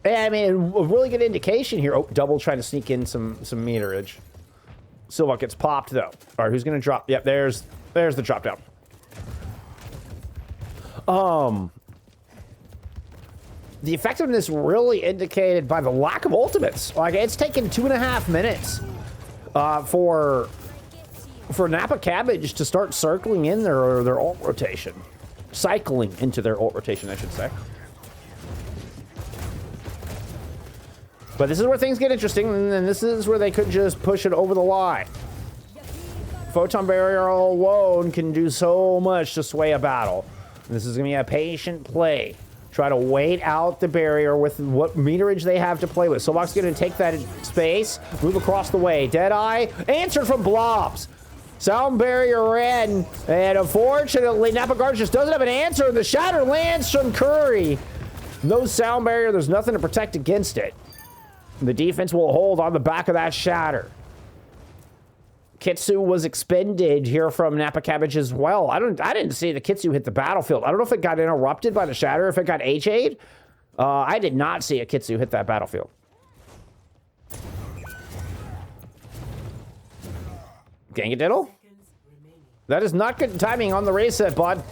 S1: I mean, a really good indication here. Oh, double trying to sneak in some meterage. Silva gets popped though. All right, who's gonna drop? Yep, there's the drop down. The effectiveness really indicated by the lack of ultimates. Like, it's taken 2.5 minutes for Napa Cabbage to start circling in their ult rotation. Cycling into their ult rotation, I should say. But this is where things get interesting, and then this is where they could just push it over the line. Photon Barrier alone can do so much to sway a battle. And this is going to be a patient play. Try to wait out the barrier with what meterage they have to play with. Solok's going to take that space, move across the way. Deadeye, answered from Blobs. Sound barrier in, and unfortunately, Napa Guard just doesn't have an answer. The shatter lands from Curry. No sound barrier, there's nothing to protect against it. The defense will hold on the back of that shatter. Kitsu was expended here from Napa Cabbage as well. I didn't see the Kitsu hit the battlefield. I don't know if it got interrupted by the shatter, if it got HA'd. I did not see a Kitsu hit that battlefield. Gangadiddle? That is not good timing on the reset, bud.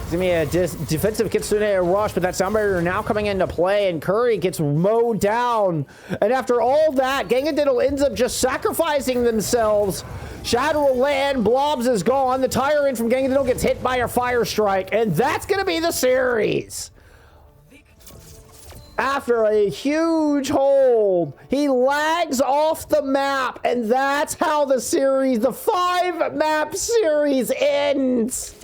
S1: It's gonna be a defensive Kitsune rush, but that sound barrier now coming into play, and Curry gets mowed down. And after all that, Gangadiddle ends up just sacrificing themselves. Shadow will land, Blobs is gone. The tire in from Gangadiddle gets hit by a fire strike, and that's gonna be the series. After a huge hold, he lags off the map, and that's how the series, the 5-map series ends.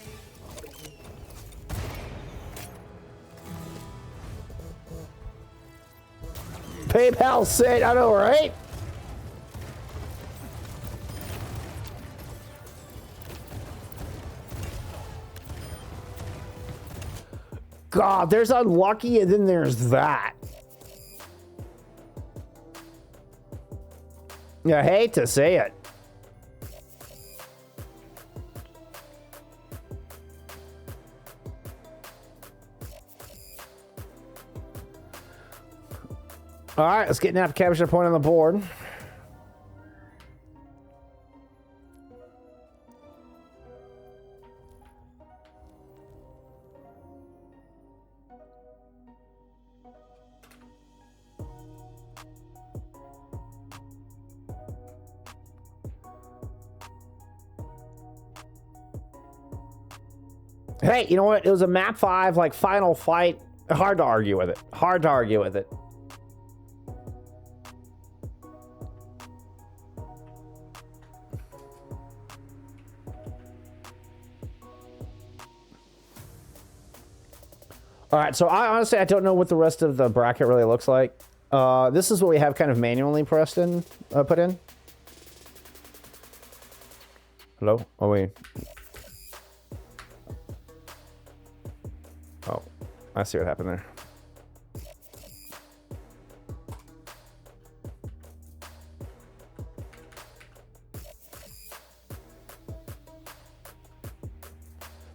S1: PayPal said, I know, right? God, there's unlucky, and then there's that. I hate to say it. All right, let's get Napa Cabbage a point on the board. Hey, you know what? It was a map 5, like, final fight. Hard to argue with it. Hard to argue with it. All right, so honestly, I don't know what the rest of the bracket really looks like. This is what we have kind of manually pressed in, put in. Hello? Oh, wait. Oh, I see what happened there.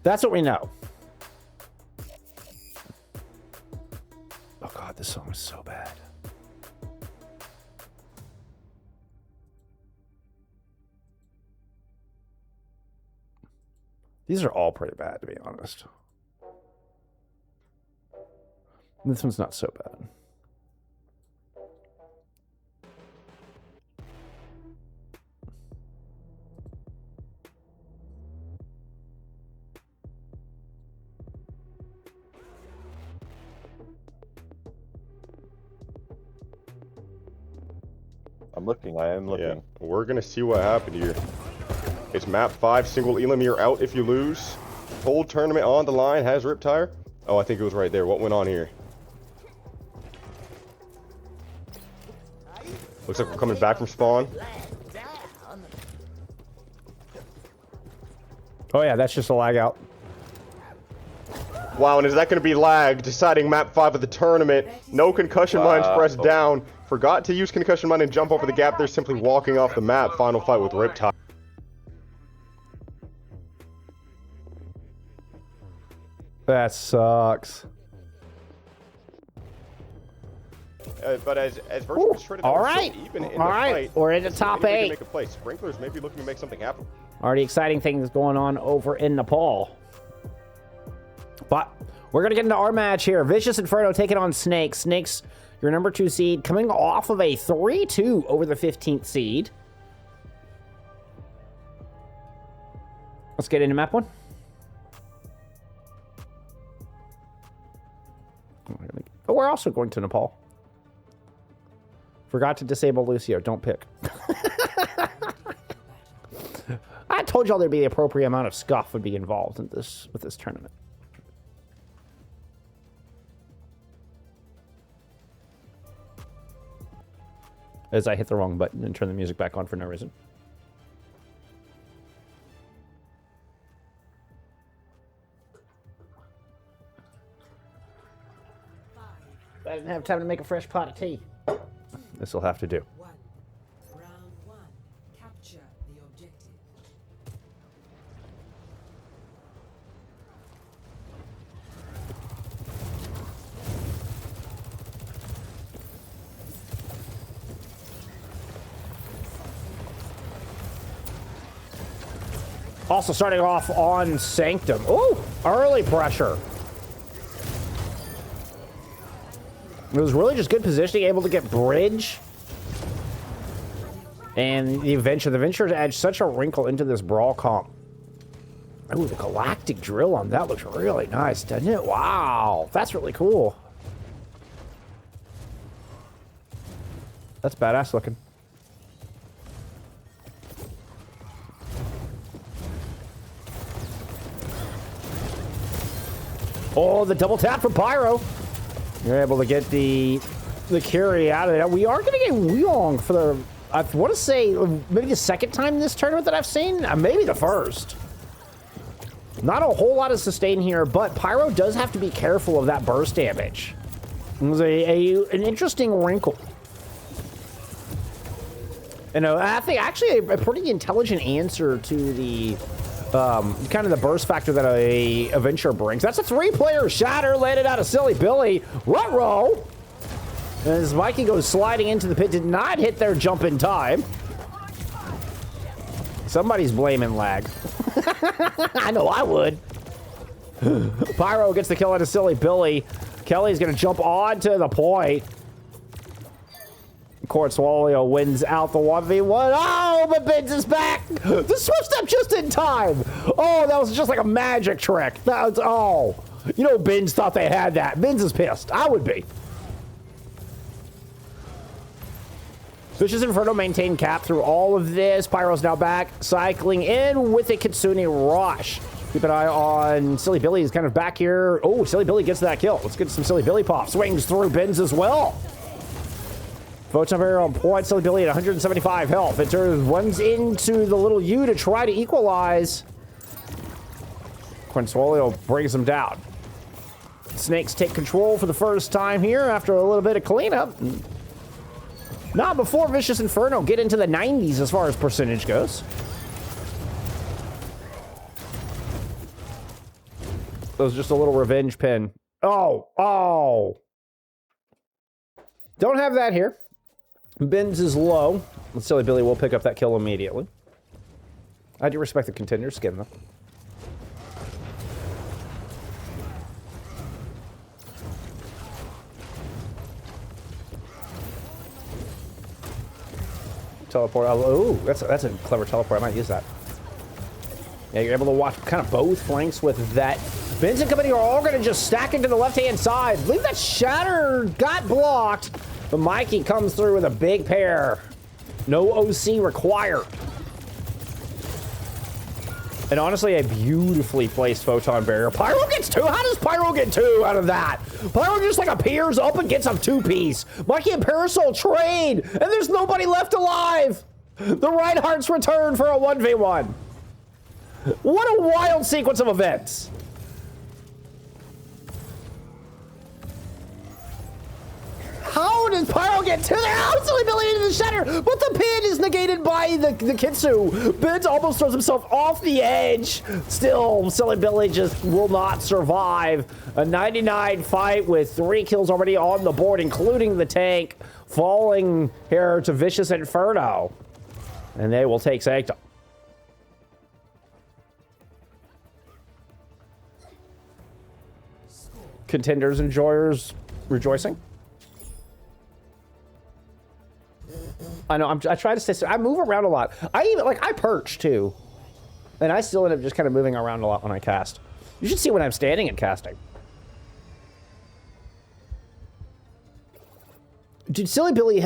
S1: That's what we know. Oh god, this song is so bad. These are all pretty bad, to be honest. This one's not so bad.
S5: I'm looking. I am looking.
S6: Yeah, we're gonna see what happened here. It's map 5, single Elam, you're out if you lose. Whole tournament on the line has Riptire. Oh, I think it was right there. What went on here? Looks like we're coming back from spawn.
S1: Oh yeah, that's just a lag out.
S6: Wow, and is that going to be lag? Deciding map 5 of the tournament. No concussion mines pressed down. Forgot to use concussion mine and jump over the gap. They're simply walking off the map. Final fight with Riptide.
S1: That sucks.
S6: But as Virtual was trying to
S1: All right,
S6: even in
S1: all
S6: the
S1: right,
S6: fight,
S1: we're in the top
S6: anybody can
S1: 8.
S6: Make a play. Sprinklers may be looking to make something happen.
S1: Already exciting things going on over in Nepal. But we're going to get into our match here. Vicious Inferno taking on Snake. Snake's your number 2 seed, coming off of a 3-2 over the 15th seed. Let's get into map 1. Oh, we're also going to Nepal. Forgot to disable Lucio. Don't pick. I told y'all there'd be the appropriate amount of scuff would be involved in this with this tournament. As I hit the wrong button and turn the music back on for no reason. I didn't have time to make a fresh pot of tea. This will have to do.
S3: Round 1. Capture the objective.
S1: Also starting off on Sanctum. Ooh, early pressure. It was really just good positioning, able to get bridge. And the Venture. The Venture adds such a wrinkle into this brawl comp. Ooh, the galactic drill on that looks really nice, doesn't it? Wow, that's really cool. That's badass looking. Oh, the double tap from Pyro. You're able to get the carry out of it. We are going to get Weong for the, I want to say, maybe the second time in this tournament that I've seen. Maybe the first. Not a whole lot of sustain here, but Pyro does have to be careful of that burst damage. It was an interesting wrinkle. And I think actually a pretty intelligent answer to the kind of the burst factor that a Venture brings. That's a 3-player shatter landed out of Silly Billy. Ruh-roh! As Mikey goes sliding into the pit, did not hit their jump in time. Somebody's blaming lag. I know I would. Pyro gets the kill out of Silly Billy. Kelly's going to jump onto the point. Cortsolio wins out the 1v1. Oh, but Benz is back! The swift step just in time! Oh, that was just like a magic trick. That was, oh. You know, Benz thought they had that. Benz is pissed. I would be. Vicious Inferno maintained cap through all of this. Pyro's now back, cycling in with a Kitsune Rush. Keep an eye on Silly Billy. He's kind of back here. Oh, Silly Billy gets that kill. Let's get some Silly Billy pop. Swings through Benz as well. Photon Barrier on point. Silly Billy at 175 health. It runs into the little U to try to equalize. Cortsolio brings him down. Snakes take control for the first time here after a little bit of cleanup. Not before Vicious Inferno get into the 90s as far as percentage goes. That was just a little revenge pin. Oh. Don't have that here. Benz is low. Silly Billy will pick up that kill immediately. I do respect the contender skin, though. Teleport. Oh, that's a clever teleport. I might use that. Yeah, you're able to watch kind of both flanks with that. Benz and company are all going to just stack into the left-hand side. I believe that Shatter got blocked, but Mikey comes through with a big pair. No OC required. And honestly, a beautifully placed Photon Barrier. Pyro gets 2? How does Pyro get 2 out of that? Pyro just like appears up and gets a 2-piece. Mikey and Parasol trade, and there's nobody left alive. The Reinhardt's return for a 1v1. What a wild sequence of events. How does Pyro get 2 there? How Silly Billy into the Shatter? But the pin is negated by the Kitsu. Benz almost throws himself off the edge. Still, Silly Billy just will not survive. A 99 fight with 3 kills already on the board, including the tank, falling here to Vicious Inferno. And they will take Sanctum. Contenders, enjoyers, rejoicing. I know, I try to stay, I move around a lot. I perch too. And I still end up just kind of moving around a lot when I cast. You should see when I'm standing and casting. Dude, Silly Billy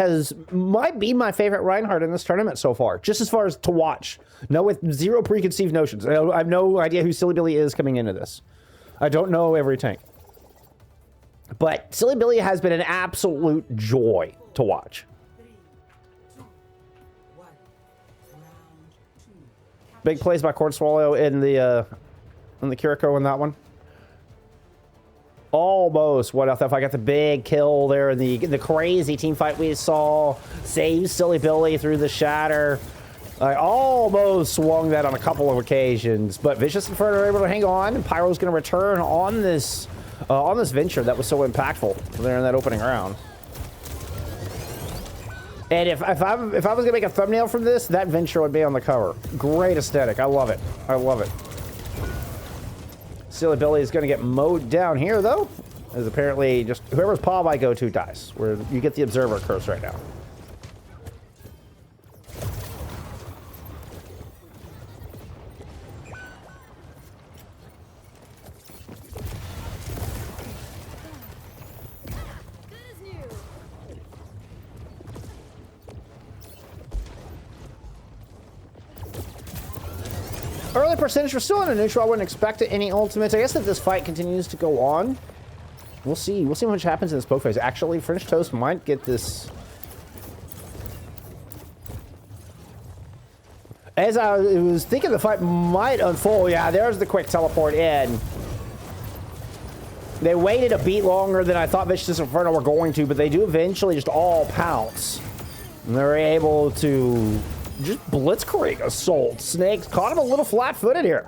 S1: might be my favorite Reinhardt in this tournament so far. Just as far as to watch. No, with zero preconceived notions. I have no idea who Silly Billy is coming into this. I don't know every tank. But Silly Billy has been an absolute joy to watch. Big plays by Cortsolio in the Kiriko in that one. Almost. What if I got the big kill there in the crazy team fight we saw? Saves Silly Billy through the Shatter. I almost swung that on a couple of occasions, but Vicious Inferno are able to hang on. And Pyro's going to return on this venture that was so impactful there in that opening round. And if I was going to make a thumbnail from this, that venture would be on the cover. Great aesthetic. I love it. I love it. Silly Billy is going to get mowed down here, though. As apparently just whoever's paw I go to dies. Where you get the Observer curse right now. Early percentage, we're still in a neutral. I wouldn't expect any ultimates. I guess if this fight continues to go on, we'll see. We'll see what happens in this poke phase. Actually, French Toast might get this. As I was thinking the fight might unfold, yeah, there's the quick teleport in. They waited a beat longer than I thought Vicious Inferno were going to, but they do eventually just all pounce. And they're able to just blitzkrieg assault. Snakes caught him a little flat-footed here.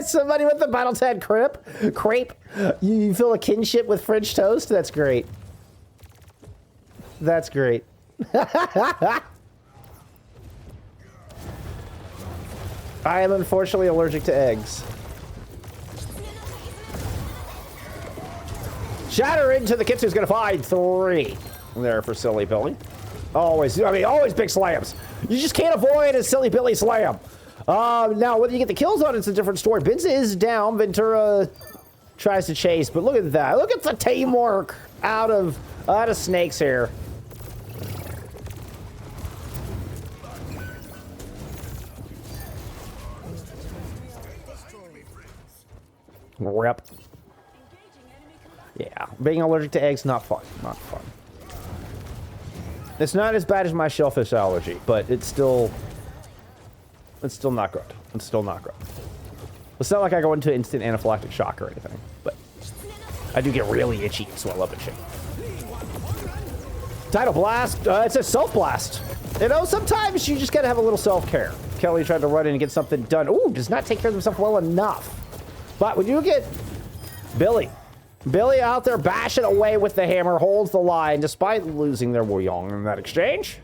S1: Somebody with the Battletad crepe. You feel a kinship with French Toast? That's great. That's great. I am unfortunately allergic to eggs. Shatter into the Kitsu's gonna find 3 there for Silly Billy. Always, I mean, always big slams. You just can't avoid a Silly Billy slam. Now, whether you get the kills on it's a different story. Vince is down. Ventura tries to chase, but look at that. Look at the teamwork out of Snakes here. Rep. Yeah, being allergic to eggs, not fun. Not fun. It's not as bad as my shellfish allergy, but it's still not good. It's still not good. It's not like I go into instant anaphylactic shock or anything, but I do get really itchy and swell up and shit. Tidal Blast, it's a self-blast. You know, sometimes you just gotta have a little self-care. Kelly tried to run in and get something done. Ooh, does not take care of himself well enough. But when you get Billy out there bashing away with the hammer, holds the line despite losing their Wu Yong in that exchange.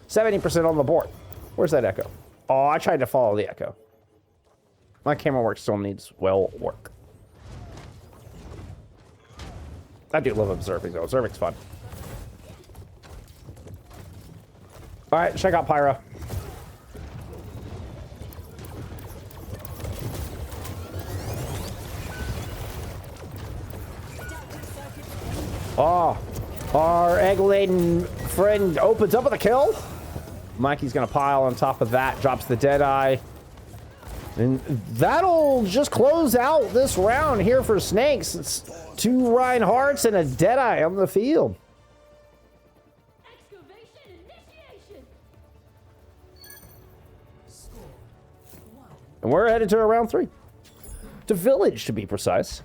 S1: 70% on the board. Where's that echo? Oh, I tried to follow the echo. My camera work still needs work. I do love observing though. Observing's fun. All right, check out Pyro. Oh, our egg-laden friend opens up with a kill. Mikey's gonna pile on top of that, drops the Deadeye. And that'll just close out this round here for Snakes. It's 2 Rein Hearts and a Deadeye on the field.
S5: Excavation initiation.
S1: And we're headed to round 3. To Village, to be precise.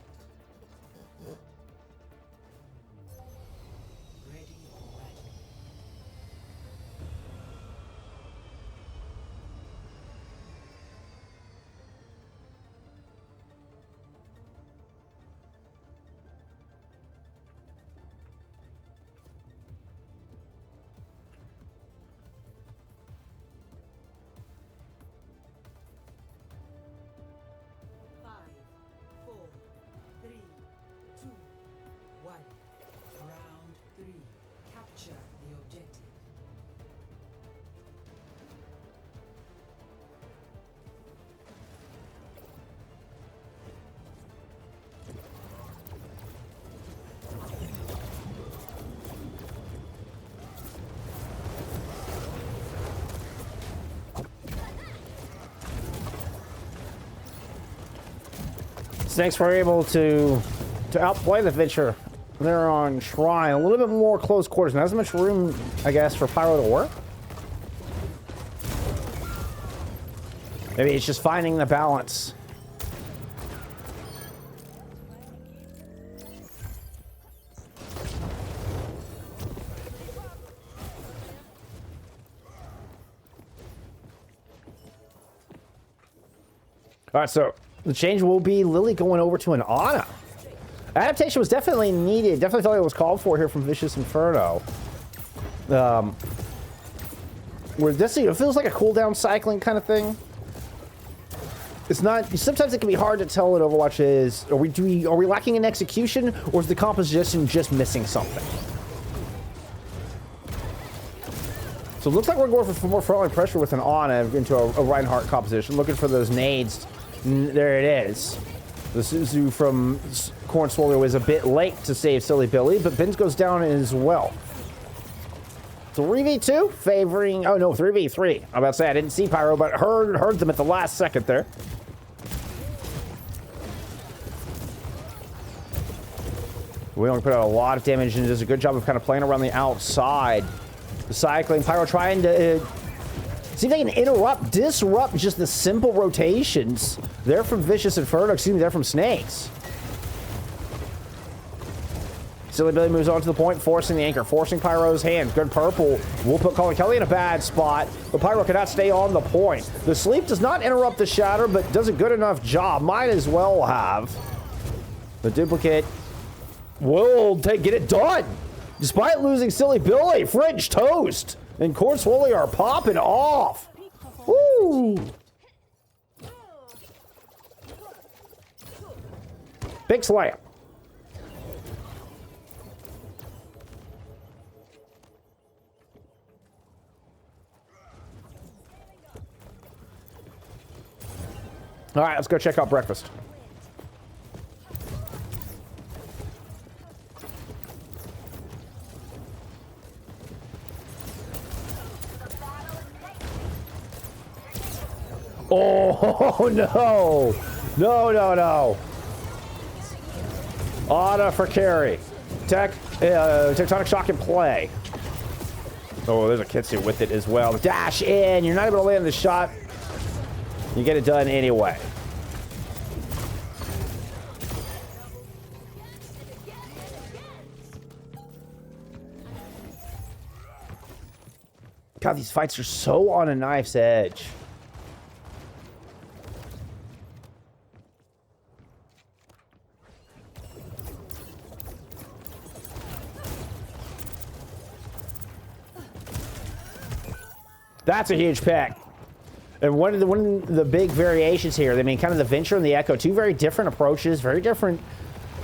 S1: Snakes were able to outplay the Venture. They're on Shrine. A little bit more close quarters. Not as much room, I guess, for Pyro to work. Maybe it's just finding the balance. All right, so the change will be Lily going over to an Ana. Adaptation was definitely needed. Definitely felt like it was called for here from Vicious Inferno. Where this, it feels like a cooldown cycling kind of thing. It's not. Sometimes it can be hard to tell what Overwatch is. Are we lacking in execution, or is the composition just missing something? So it looks like we're going for more frontline pressure with an Ana into a Reinhardt composition, looking for those nades. There it is. The Suzu from Corn Swallow is a bit late to save Silly Billy, but Vince goes down as well. 3v2 favoring. Oh no, 3v3. I'm about to say I didn't see Pyro, but heard them at the last second there. We only put out a lot of damage and does a good job of kind of playing around the outside. The cycling Pyro trying to see if they can disrupt just the simple rotations. They're from Vicious Inferno, excuse me, they're from Snakes. Silly Billy moves on to the point, forcing the anchor, forcing Pyro's hand. Good purple will put Colin Kelly in a bad spot, but Pyro cannot stay on the point. The sleep does not interrupt the shatter, but does a good enough job. Might as well have. The duplicate will get it done. Despite losing Silly Billy, French toast and Corn Swolly are popping off. Woo! Big slam. All right, let's go check out breakfast. Oh, no. No, no, no. Auto for carry. Tectonic shock in play. Oh, there's a Kitsu with it as well. Dash in. You're not able to land the shot. You get it done anyway. God, these fights are so on a knife's edge. That's a huge pick. And one of the big variations here, I mean, kind of the Venture and the Echo, two very different approaches, very different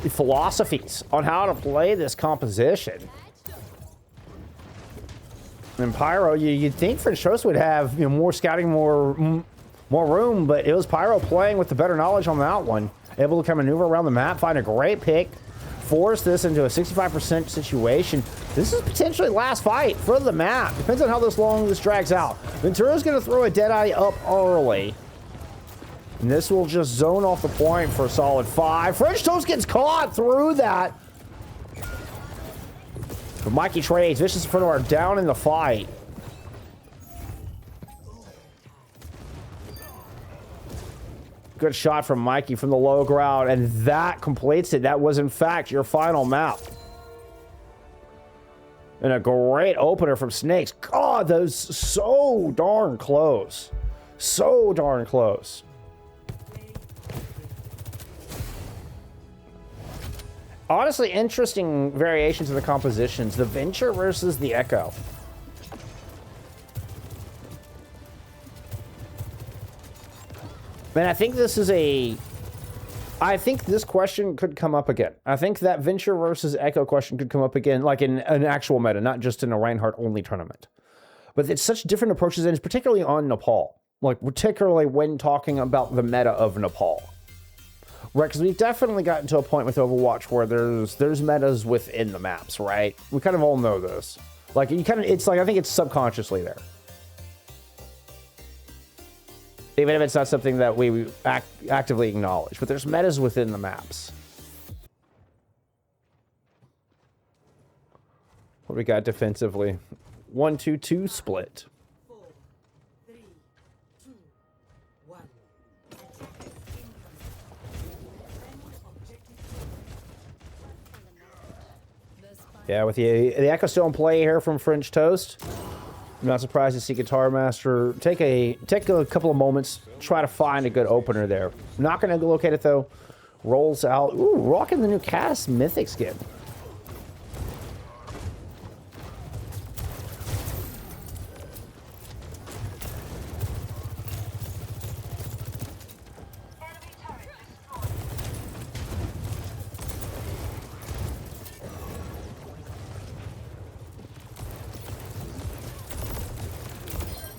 S1: philosophies on how to play this composition. And Pyro, you'd think French Toast would have, you know, more scouting, more room, but it was Pyro playing with the better knowledge on that one. Able to kind of maneuver around the map, find a great pick, force this into a 65% situation. This is potentially last fight for the map. Depends on how long this drags out. Ventura's going to throw a Deadeye up early. And this will just zone off the point for a solid 5. French Toast gets caught through that. But Mikey trades. Vicious and Inferno are down in the fight. Good shot from Mikey from the low ground, and that completes it. That was, in fact, your final map. And a great opener from Snakes. God, those so darn close. So darn close. Honestly, interesting variations of the compositions. The Venture versus the Echo. Man, I think this is I think this question could come up again. I think that Venture versus Echo question could come up again, like in an actual meta, not just in a Reinhardt-only tournament. But it's such different approaches, and it's particularly on Nepal. Like, particularly when talking about the meta of Nepal. Right, because we've definitely gotten to a point with Overwatch where there's metas within the maps, right? We kind of all know this. Like, it's like, I think it's subconsciously there. Even if it's not something that we actively acknowledge. But there's metas within the maps. What do we got defensively? 1-2-2 split.
S3: 4, 3, 2, 1.
S1: Yeah, with the Echo still in play here from French Toast. I'm not surprised to see Guitar Master take a couple of moments, try to find a good opener there. Not going to locate it though. Rolls out. Ooh, rocking the new Cass Mythic skin.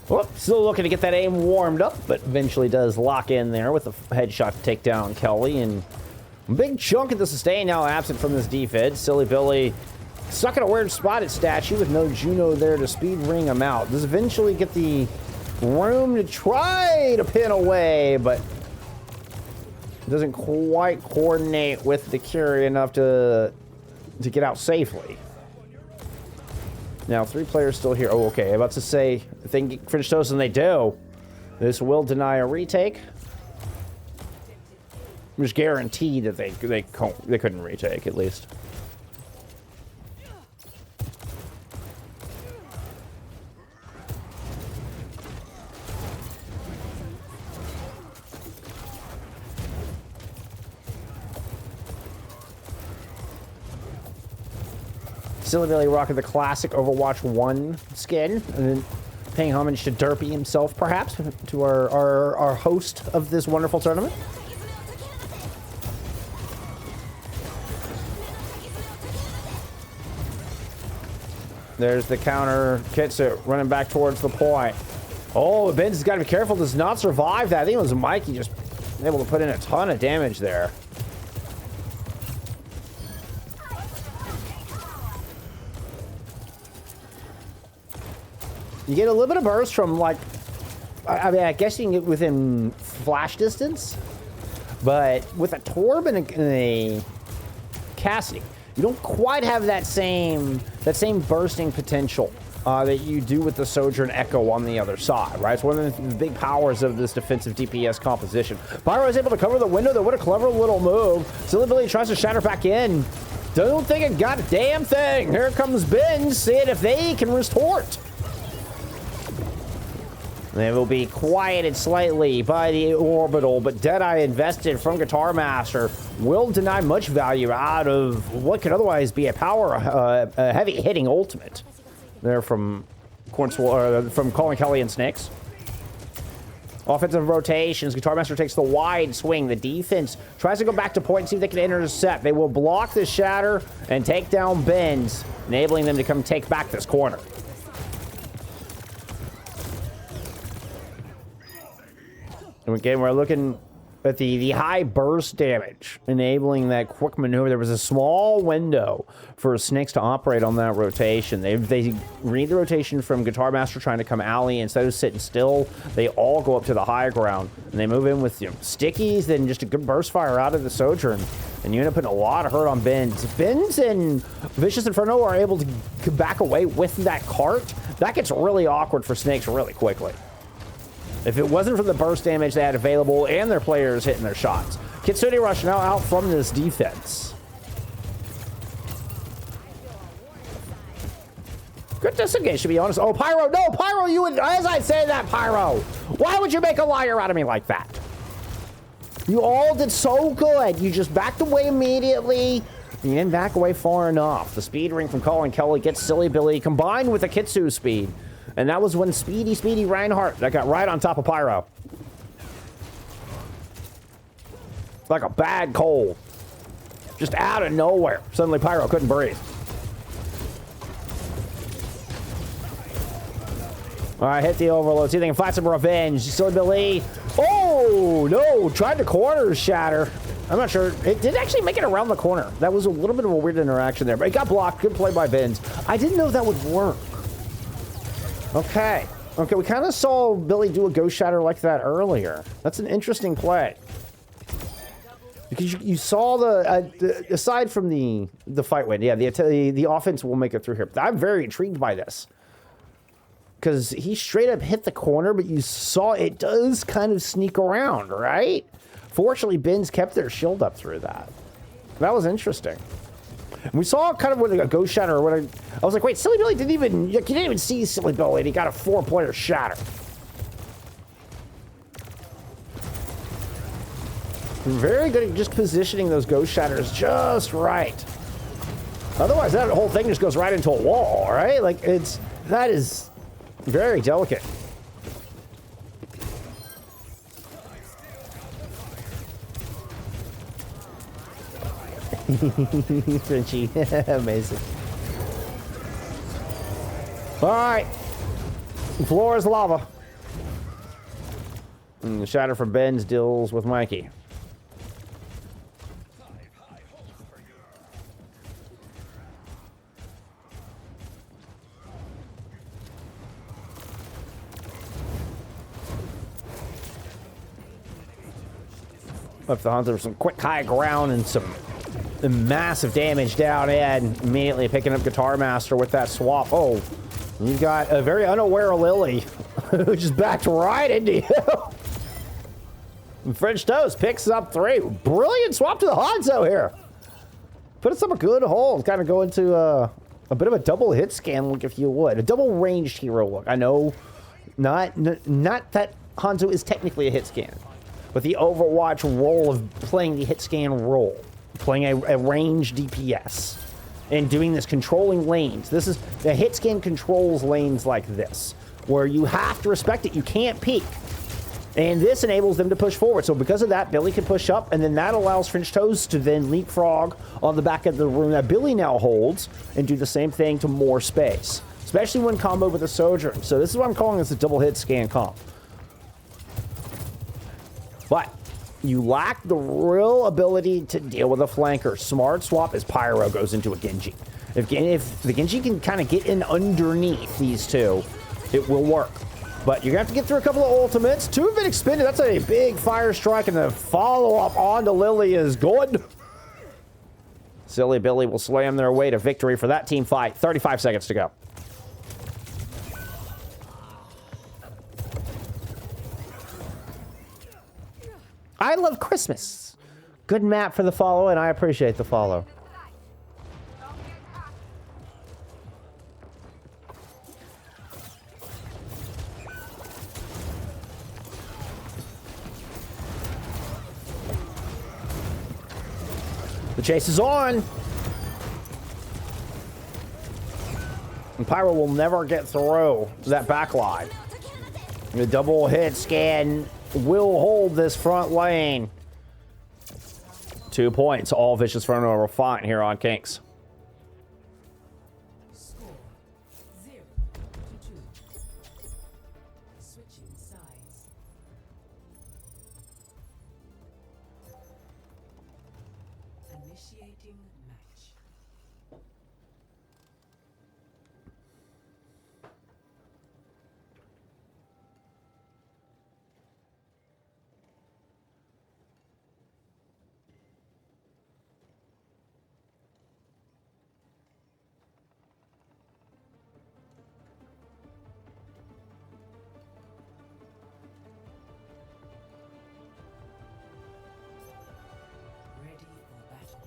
S1: Well, still looking to get that aim warmed up, but eventually does lock in there with a headshot to take down Kelly. And a big chunk of the sustain now absent from this defense. Silly Billy stuck in a weird spot at Statue with no Juno there to speed ring him out. Does eventually get the room to try to pin away, but doesn't quite coordinate with the carry enough to get out safely. Now, 3 players still here. Oh, okay. About to say, if they can get French Toast, and they do, this will deny a retake. Which guaranteed that they couldn't retake, at least. Silly Billy rocking the classic Overwatch 1 skin, and then paying homage to Durpee himself, perhaps, to our host of this wonderful tournament. There's the counter. Kitsu running back towards the point. Oh, Ben's got to be careful. Does not survive that. I think it was Mikey just able to put in a ton of damage there. You get a little bit of burst from, like, I mean, I guess you can get within flash distance, but with a Torb and a Cassidy, you don't quite have that same bursting potential that you do with the Sojourn Echo on the other side, right? It's one of the big powers of this defensive DPS composition. Pyro is able to cover the window, though. What a clever little move. Silly Billy tries to shatter back in. Don't think a goddamn thing. Here comes Ben, seeing if they can retort. They will be quieted slightly by the orbital, but Deadeye invested from Guitar Master will deny much value out of what could otherwise be a heavy hitting ultimate. There from Colin Kelly and Snakes. Offensive rotations. Guitar Master takes the wide swing. The defense tries to go back to point and see if they can intercept. They will block the shatter and take down Benz, enabling them to come take back this corner. And again, we're looking at the high burst damage, enabling that quick maneuver. There was a small window for Snakes to operate on that rotation. They read the rotation from Guitar Master trying to come alley. Instead of sitting still, they all go up to the high ground, and they move in with stickies, then just a good burst fire out of the Sojourn. And you end up putting a lot of hurt on Benz. If Benz and Vicious Inferno are able to back away with that cart, that gets really awkward for Snakes really quickly. If it wasn't for the burst damage they had available and their players hitting their shots. Kitsune Rush now out from this defense. Good disengage, to be honest. Oh, Pyro, no, Pyro, you would, as I say that, Pyro, why would you make a liar out of me like that? You all did so good. You just backed away immediately. You didn't back away far enough. The speed ring from Colin Kelly gets Silly Billy combined with the Kitsu speed. And that was when Speedy Reinhardt that got right on top of Pyro. Like a bad cold. Just out of nowhere. Suddenly Pyro couldn't breathe. All right, hit the overload. See if they can find some revenge. Silly Billy. Oh, no. Tried to corner shatter. I'm not sure. It did actually make it around the corner. That was a little bit of a weird interaction there. But it got blocked. Good play by Benz. I didn't know that would work. Okay, we kind of saw Billy do a ghost shatter like that earlier. That's an interesting play. Because you saw the aside from the fight win, yeah, the offense will make it through here. I'm very intrigued by this. Because he straight up hit the corner, but you saw it does kind of sneak around, right? Fortunately, Benz kept their shield up through that. That was interesting. We saw kind of with a ghost shatter. I was like, wait, Silly Billy you didn't even see Silly Billy, and he got a 4-player shatter. Very good at just positioning those ghost shatters just right. Otherwise, that whole thing just goes right into a wall, right? Like, that is very delicate. Frenchie. Amazing. All right. The floor is lava. And the shatter for Benz deals with Mikey. Left the Hunter with some quick high ground and some massive damage down and immediately picking up Guitar Master with that swap. Oh, you've got a very unaware Lily who just backed right into you. French Toast picks up 3. Brilliant swap to the Hanzo here. Put us up a good hold. Kind of go into a bit of a double hit scan look, if you would. A double ranged hero look. I know not that Hanzo is technically a hit scan, but the Overwatch role of playing the hit scan role. Playing a range DPS and doing this, controlling lanes. This is the hit scan controls lanes like this, where you have to respect it. You can't peek. And this enables them to push forward. So because of that, Billy can push up, and then that allows French Toast to then leapfrog on the back of the room that Billy now holds and do the same thing to more space, especially when combo with a Sojourn. So this is what I'm calling this a double hit scan comp. But you lack the real ability to deal with a flanker. Smart swap as Pyro goes into a Genji. If the Genji can kind of get in underneath these two, it will work. But you're going to have to get through a couple of ultimates. Two have been expended. That's a big fire strike, and the follow-up onto Lily is good. Silly Billy will slam their way to victory for that team fight. 35 seconds to go. I love Christmas. Good map for the follow, and I appreciate the follow. The chase is on. And Pyro will never get through that backline. The double hit scan will hold this front lane. 2 points. All vicious front over fine here on Kinks.
S3: Score 0-2. Switching sides. Initiating match. Ready for battle.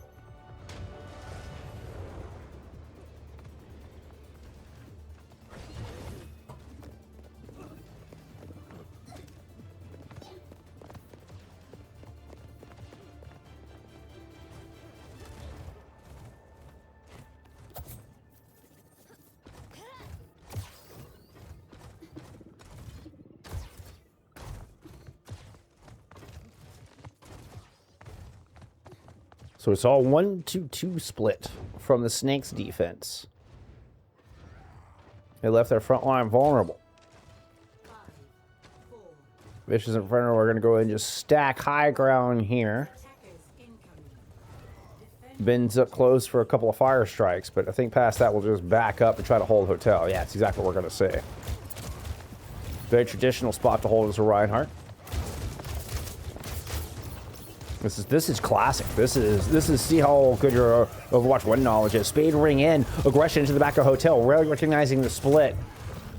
S1: So it's all 1-2-2 split from the Snakes defense. They left their front line vulnerable.
S3: 5, 4.
S1: Vicious Inferno are going to go ahead and just stack high ground here.
S3: Attackers incoming.
S1: Bends up close for a couple of fire strikes, but I think past that we'll just back up and try to hold hotel. Yeah, that's exactly what we're going to say. Very traditional spot to hold is a Reinhardt. This is classic. This is see how good your Overwatch 1 knowledge is. Spade ring in, aggression into the back of hotel, rarely recognizing the split.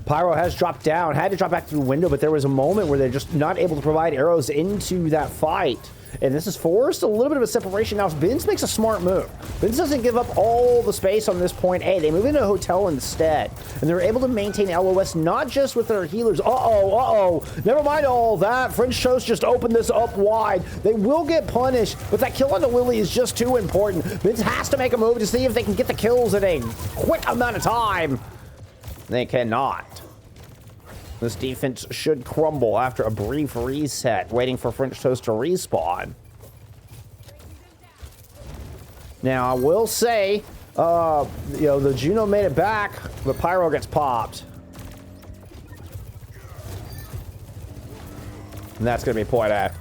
S1: Pyro has dropped down, had to drop back through the window, but there was a moment where they're just not able to provide arrows into that fight. And this is forced a little bit of a separation. Now, Binz makes a smart move. Binz doesn't give up all the space on this point A. They move into a hotel instead. And they're able to maintain LOS not just with their healers. Uh-oh. Never mind all that. French Toast just opened this up wide. They will get punished, but that kill on the Lily is just too important. Binz has to make a move to see if they can get the kills in a quick amount of time. They cannot. This defense should crumble after a brief reset, waiting for French Toast to respawn. Now, I will say, the Juno made it back, but Pyro gets popped. And that's going to be point A.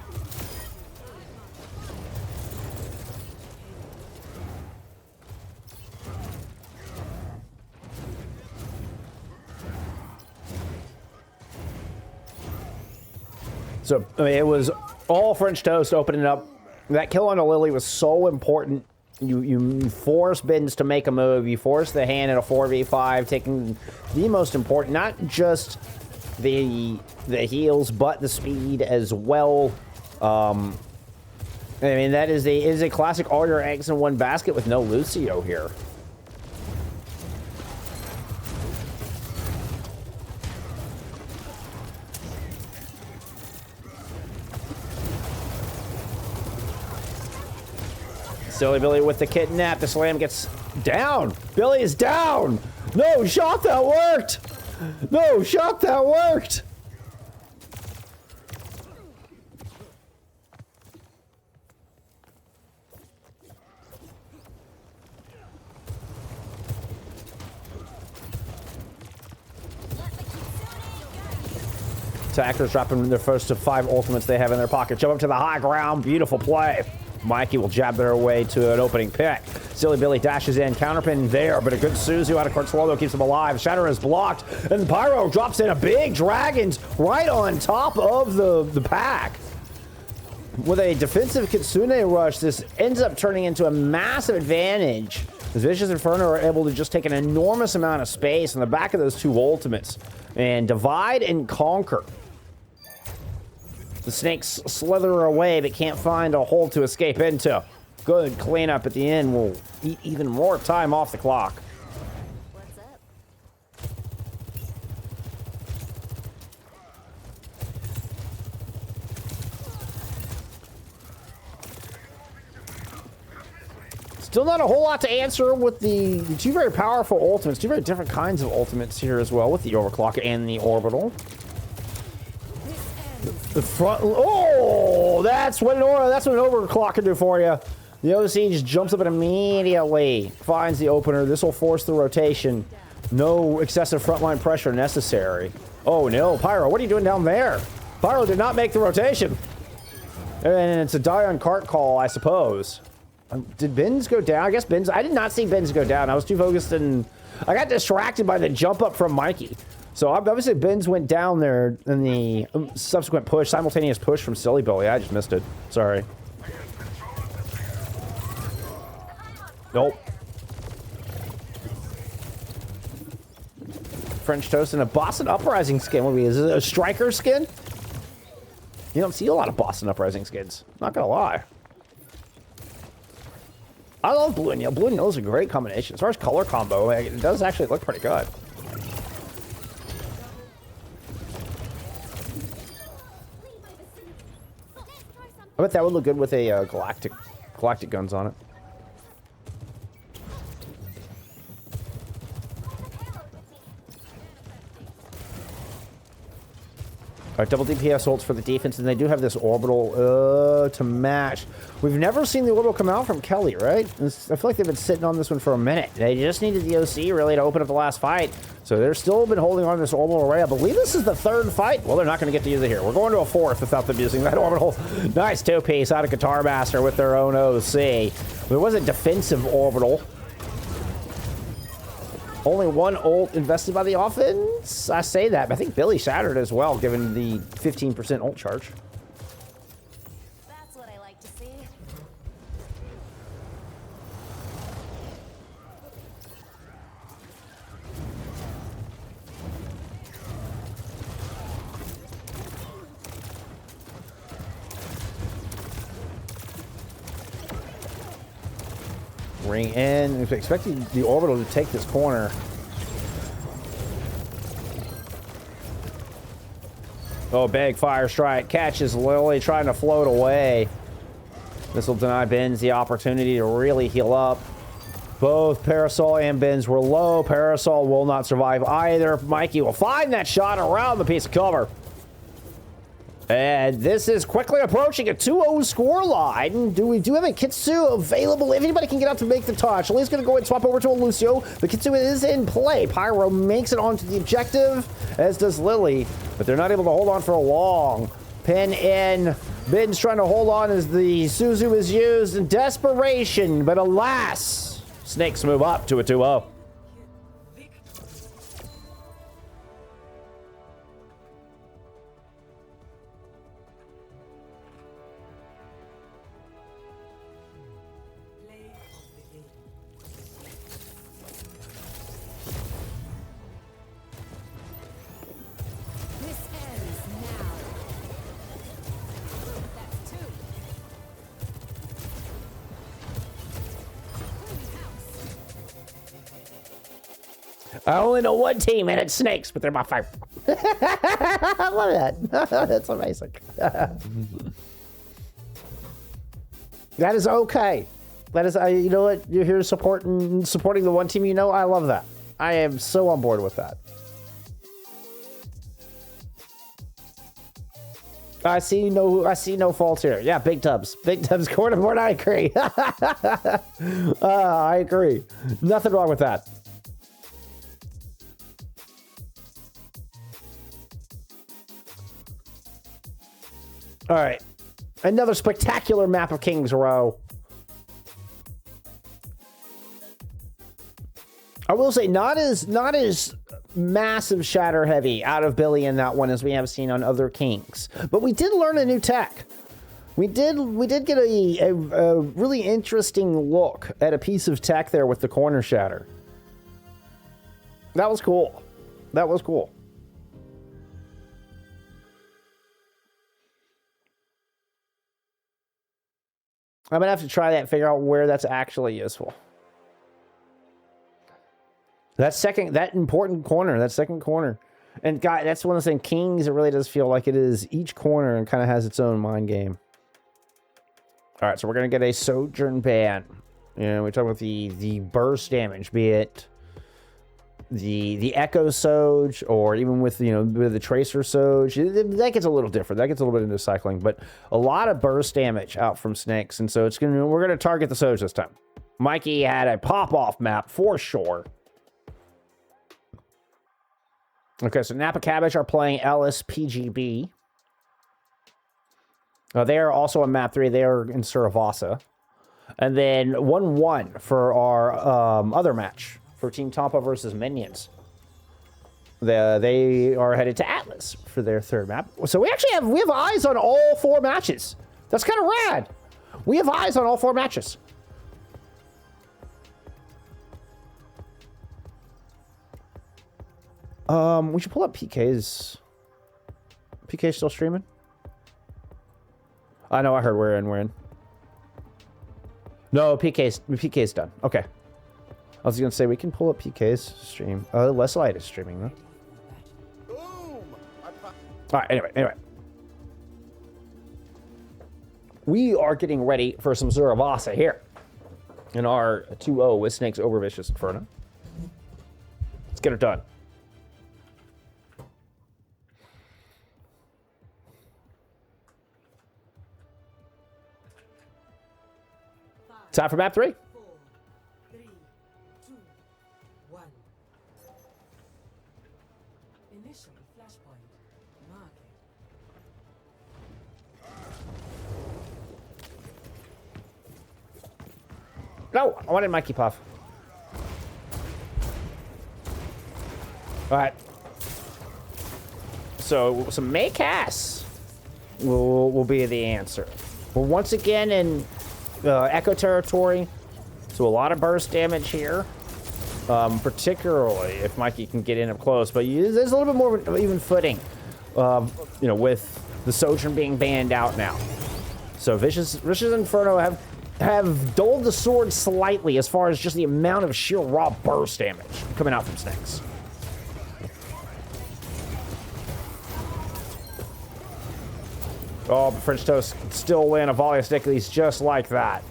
S1: So, I mean, it was all French Toast opening up. That kill on a Lily was so important. You force Binz to make a move. You force the hand in a 4v5, taking the most important, not just the heals, but the speed as well. I mean, that is a classic all your eggs in one basket with no Lucio here. Silly Billy with the kidnap. The slam gets down. Billy is down. No shot that worked. No shot that worked. Attackers dropping their first to 5 ultimates they have in their pocket. Jump up to the high ground. Beautiful play. Mikey will jab their way to an opening pick. Silly Billy dashes in. Counterpin there, but a good Suzu out of Cortslolo keeps him alive. Shatter is blocked, and Pyro drops in a big Dragons right on top of the pack. With a defensive Kitsune rush, this ends up turning into a massive advantage. The Vicious Inferno are able to just take an enormous amount of space on the back of those 2 ultimates and divide and conquer. The snakes slither away, but can't find a hole to escape into. Good cleanup at the end will eat even more time off the clock.
S5: What's up?
S1: Still not a whole lot to answer with the 2 very powerful ultimates. 2 very different kinds of ultimates here as well with the overclock and the orbital. The front. Oh, that's what an overclock can do for you. The OC just jumps up and immediately finds the opener. This will force the rotation. No excessive frontline pressure necessary. Oh no, Pyro, what are you doing down there? Pyro did not make the rotation. And it's a die on cart call, I suppose. Did Benz go down? I guess Benz. I did not see Benz go down. I was too focused and I got distracted by the jump up from Mikey. So obviously Benz went down there in the subsequent push, simultaneous push from Silly Billy. I just missed it. Sorry. Nope. French Toast and a Boston Uprising skin. What is it? A Striker skin? You don't see a lot of Boston Uprising skins. Not gonna lie. I love blue and yellow. Blue and yellow is a great combination. As far as color combo, it does actually look pretty good. I bet that would look good with a galactic guns on it. All right, double DPS ults for the defense, and they do have this orbital to match. We've never seen the orbital come out from Kelly, right? I feel like they've been sitting on this one for a minute. They just needed the OC really to open up the last fight. So they're still been holding on to this orbital array. I believe this is the 3rd fight. Well, they're not going to get to use it here. We're going to a 4th without them using that orbital. Nice 2-piece out of Guitar Master with their own OC. There was a defensive orbital. Only 1 ult invested by the offense. I say that, but I think Billy shattered as well, given the 15% ult charge.
S5: That's what I like to see.
S1: Ring in. Expecting the orbital to take this corner. Oh, big fire strike. Catches Lily trying to float away. This will deny Benz the opportunity to really heal up. Both Parasol and Benz were low. Parasol will not survive either. Mikey will find that shot around the piece of cover. And this is quickly approaching a 2-0 score line. We do have a Kitsu available. If anybody can get out to make the touch, Lily's going to go and swap over to a Lucio. The Kitsu is in play. Pyro makes it onto the objective, as does Lily. But they're not able to hold on for long. Pin in. Ben's trying to hold on as the Suzu is used in desperation. But alas, Snakes move up to a 2-0. I only know one team, and it's Snakes, but they're my favorite. I love that. That's amazing. That is okay. That is, you know what? You're here supporting the one team you know. I love that. I am so on board with that. I see no faults here. Yeah, Big Tubs corner board. I agree. I agree. Nothing wrong with that. All right. Another spectacular map of Kings Row. I will say not as massive shatter heavy out of Billy in that one as we have seen on other Kings. But we did learn a new tech. We did get a really interesting look at a piece of tech there with the corner shatter. That was cool. That was cool. I'm gonna have to try that and figure out where that's actually useful. That important corner, that second corner. And God, that's one of the things, Kings, it really does feel like it is each corner and kind of has its own mind game. All right, so we're going to get a Sojourn ban. You know, we talk about the burst damage, be it the Echo Soj, or even with, you know, with the Tracer Soj. That gets a little different. That gets a little bit into cycling, but a lot of burst damage out from Snakes. And so we're going to target the Soj this time. Mikey had a pop-off map for sure. Okay, so Napa Cabbage are playing LSPGB. They are also on map 3. They are in Suravasa. And then 1-1 for our other match for Team Tampa versus Minions. They are headed to Atlas for their third map. So we actually have eyes on all 4 matches. That's kind of rad. We have eyes on all 4 matches. We should pull up PK's. PK's still streaming? I know, I heard we're in. No, PK's done. Okay. I was gonna say we can pull up PK's stream. Less Light is streaming though. Alright, anyway. We are getting ready for some Zuravasa here. In our 2-0 with Snakes over Vicious Inferno. Let's get it done. Time for map 3.
S3: 4, 3, 2, 1. Initial flashpoint. Market.
S1: No, I wanted Mikey Puff. All right. So some Maycasts will be the answer. We're once again in Echo territory, so a lot of burst damage here, particularly if Mikey can get in up close. But there's a little bit more of an even footing, you know, with the Sojourn being banned out now. So Vicious Inferno have dulled the sword slightly as far as just the amount of sheer raw burst damage coming out from Snakes. Oh, French Toast still win a volley of Sticklys just like that.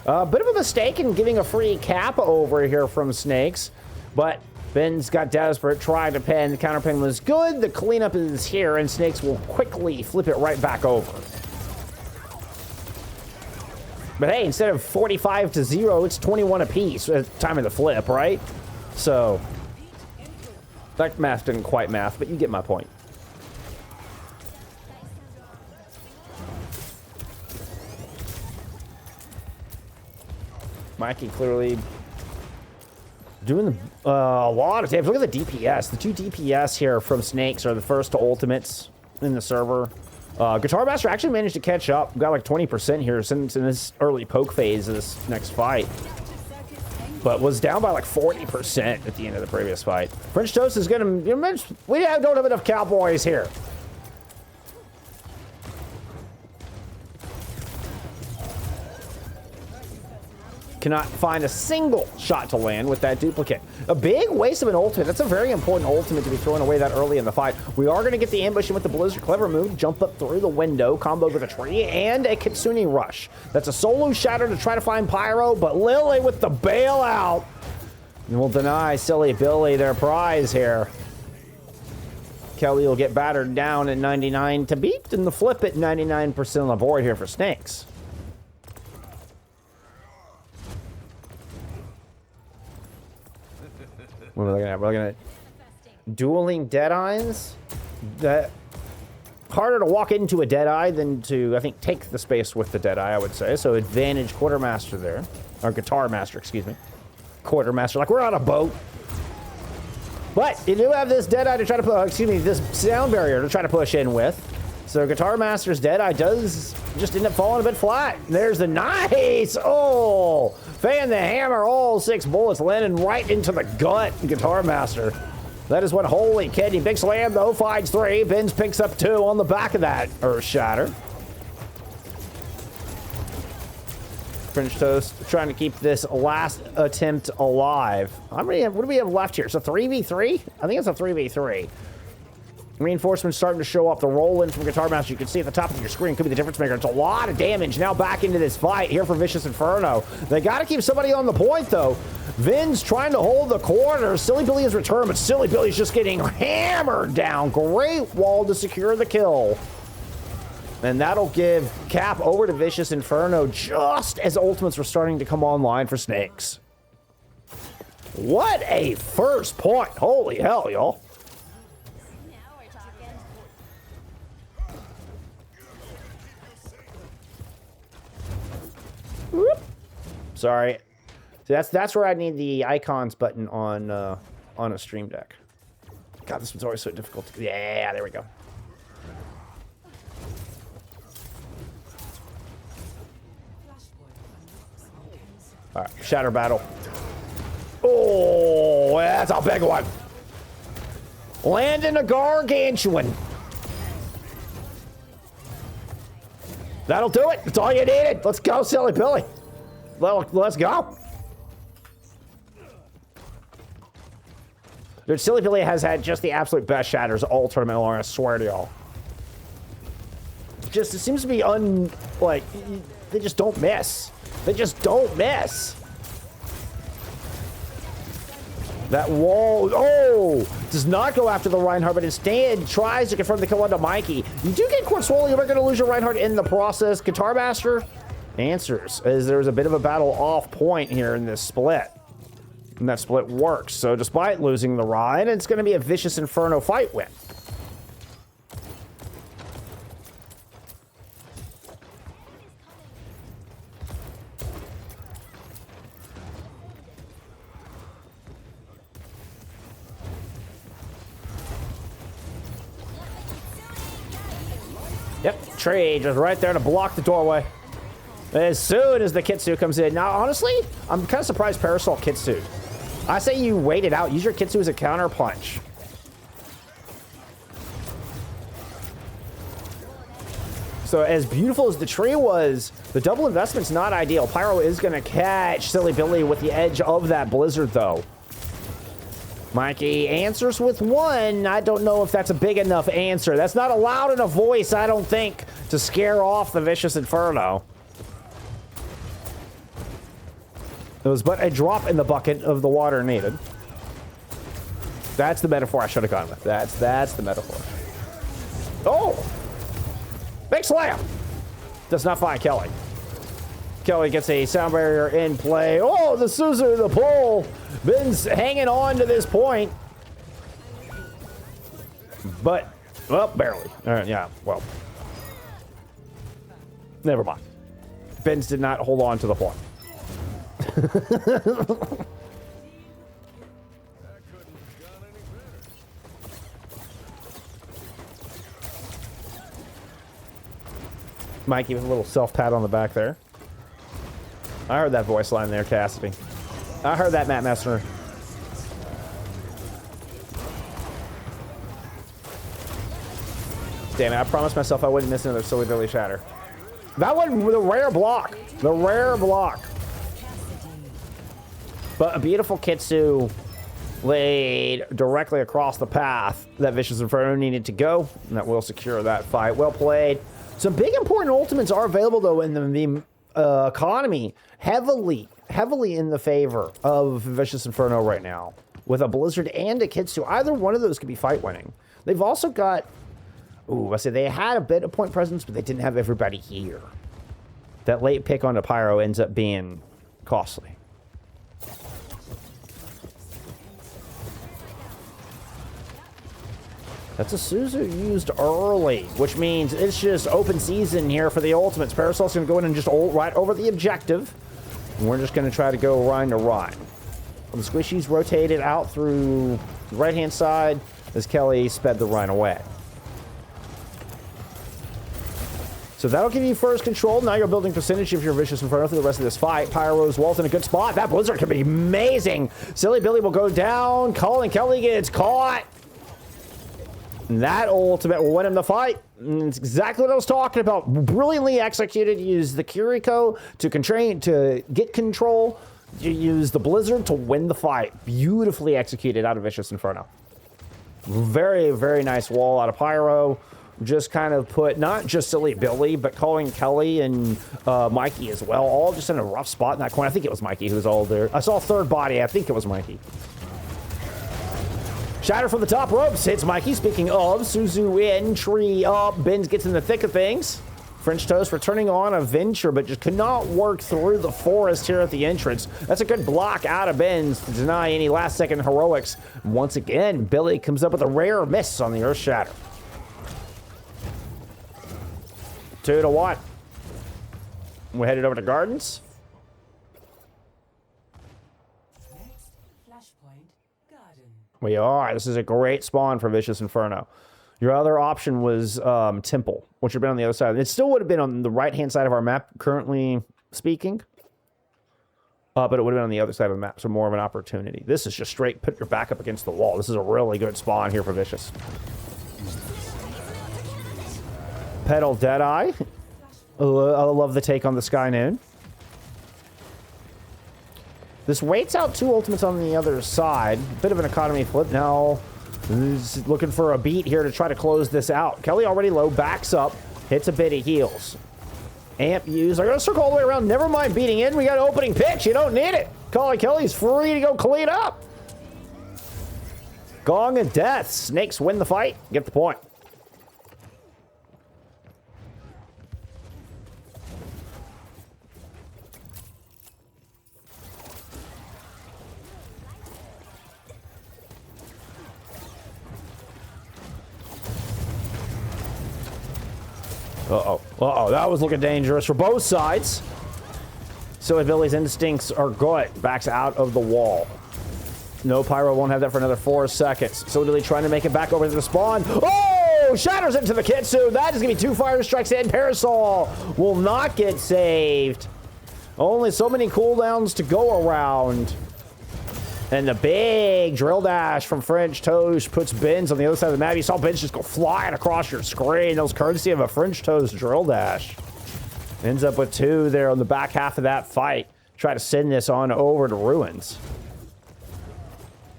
S1: Bit of a mistake in giving a free cap over here from Snakes, but Ben's got desperate, tried to pin. The counter pin was good. The cleanup is here, and Snakes will quickly flip it right back over. But hey, instead of 45-0, it's 21 apiece at the time of the flip, right? So, that math didn't quite math, but you get my point. Mikey clearly doing a lot of damage. Look at the DPS. The 2 DPS here from Snakes are the first to ultimates in the server. Guitar Master actually managed to catch up. Got like 20% here since in this early poke phase of this next fight. But was down by like 40% at the end of the previous fight. French Toast is going to... We don't have enough cowboys here. Cannot find a single shot to land with that duplicate. A big waste of an ultimate. That's a very important ultimate to be thrown away that early in the fight. We are going to get the ambush in with the Blizzard. Clever move. Jump up through the window. Comboed with a tree and a Kitsune Rush. That's a solo shatter to try to find Pyro, but Lily with the bailout will deny Silly Billy their prize here. Kelly will get battered down at 99 to beat, and the flip at 99% on the board here for Snakes. What are we looking at? We're looking at Dueling Deadeyes. That harder to walk into a Deadeye than to, I think, take the space with the Deadeye, I would say. So advantage Quartermaster there. Or Guitar Master, excuse me. Quartermaster, like we're on a boat. But you do have this Deadeye to try to put, excuse me, this sound barrier to try to push in with. So Guitar Master's Deadeye does just end up falling a bit flat. There's the nice, oh, fan the hammer, all 6 bullets landing right into the gut, Guitar Master. That is one holy kidney. Big slam though, finds 3. Benz picks up 2 on the back of that Earth Shatter. French Toast trying to keep this last attempt alive. What do we have left here? So 3v3? I think it's a 3v3. Reinforcements starting to show up. The roll in from Guitar Master, you can see at the top of your screen, could be the difference maker. It's a lot of damage now back into this fight here for Vicious Inferno. They got to keep somebody on the point though. Vin's trying to hold the corner. Silly Billy has returned, but Silly Billy's just getting hammered down. Great wall to secure the kill. And that'll give Cap over to Vicious Inferno just as ultimates were starting to come online for Snakes. What a first point. Holy hell, y'all. Whoop. Sorry. See, that's where I need the icons button on a stream deck. God, this one's always so difficult. Yeah, there we go. All right, Shatter Battle. Oh, that's a big one. Landing a gargantuan. That'll do it. That's all you needed. Let's go, Silly Billy. Let's go. Dude, Silly Billy has had just the absolute best shatters all tournament long, I swear to y'all. Just, it seems to be like, they just don't miss. They just don't miss. That wall, oh, does not go after the Reinhardt, but instead tries to confirm the kill onto Mikey. You do get Quartz Swollen, you're going to lose your Reinhardt in the process. Guitar Master answers, as there's a bit of a battle off point here in this split. And that split works, so despite losing the Rein, it's going to be a Vicious Inferno fight win. Yep, Trey just right there to block the doorway. As soon as the Kitsu comes in. Now, honestly, I'm kind of surprised Parasol Kitsu. I say you wait it out. Use your Kitsu as a counter punch. So as beautiful as the tree was, the double investment's not ideal. Pyro is going to catch Silly Billy with the edge of that Blizzard, though. Mikey answers with 1. I don't know if that's a big enough answer. That's not a loud enough voice, I don't think, to scare off the Vicious Inferno. It was but a drop in the bucket of the water needed. That's the metaphor I should have gone with. That's the metaphor. Oh! Big slam! Does not find Kelly. Kelly gets a sound barrier in play. Oh, the Suzu, the pull. Ben's hanging on to this point. But, well, barely. Yeah, well. Never mind. Ben's did not hold on to the point. Mikey with a little self-pat on the back there. I heard that voice line there, Cassidy. I heard that, Matt Messner. Damn it, I promised myself I wouldn't miss another Silly Billy shatter. That one, the rare block. The rare block. But a beautiful Kitsu laid directly across the path that Vicious Inferno needed to go. And that will secure that fight. Well played. Some big important ultimates are available, though, in the economy. Heavily in the favor of Vicious Inferno right now. With a Blizzard and a Kitsu. Either one of those could be fight winning. They've also got... Ooh, I said they had a bit of point presence, but they didn't have everybody here. That late pick onto Pyro ends up being costly. That's a Suzu used early, which means it's just open season here for the ultimates. Parasol's going to go in and just ult right over the objective. And we're just going to try to go Rein to Rein. The squishies rotated out through the right-hand side as Kelly sped the Rein away. So that'll give you first control. Now you're building percentage if you're Vicious Inferno through the rest of this fight. Pyro's Walt's in a good spot. That Blizzard could be amazing. Silly Billy will go down. Colin Kelly gets caught. And that ultimate will win him the fight. And it's exactly what I was talking about. Brilliantly executed. Use the Kiriko to get control. You use the Blizzard to win the fight. Beautifully executed out of Vicious Inferno. Very, very nice wall out of Pyro. Just kind of put not just Silly Billy, but Colin Kelly and Mikey as well. All just in a rough spot in that corner. I think it was Mikey who was all there. I saw a third body. I think it was Mikey. Shatter from the top ropes hits Mikey. Speaking of, Suzu in, tree up. Benz gets in the thick of things. French Toast returning on a venture, but just could not work through the forest here at the entrance. That's a good block out of Benz to deny any last-second heroics. Once again, Billy comes up with a rare miss on the Earth Shatter. 2-1. We're headed over to Gardens.
S3: Next, Flashpoint Garden.
S1: We are. This is a great spawn for Vicious Inferno. Your other option was Temple, which would have been on the other side. It still would have been on the right-hand side of our map, currently speaking. But it would have been on the other side of the map, so more of an opportunity. This is just straight put your back up against the wall. This is a really good spawn here for Vicious. Pedal Deadeye. I love the take on the Sky Noon. This waits out two ultimates on the other side. Bit of an economy flip. Now, he's looking for a beat here to try to close this out. Kelly already low, backs up, hits a bit of heals. Amp used. I'm going to circle all the way around. Never mind beating in. We got an opening pitch. You don't need it. Colin Kelly's free to go clean up. Gong of Death. Snakes win the fight. Get the point. Uh-oh. Uh-oh. That was looking dangerous for both sides. Silly Billy's instincts are good. Backs out of the wall. No, Pyro won't have that for another 4 seconds. Silly Billy trying to make it back over to the spawn. Oh! Shatters into the Kitsu. That is going to be 2 fire strikes in. Parasol will not get saved. Only so many cooldowns to go around. And the big drill dash from French Toast puts Benz on the other side of the map. You saw Benz just go flying across your screen. That was courtesy of a French Toast drill dash. Ends up with 2 there on the back half of that fight. Try to send this on over to Ruins.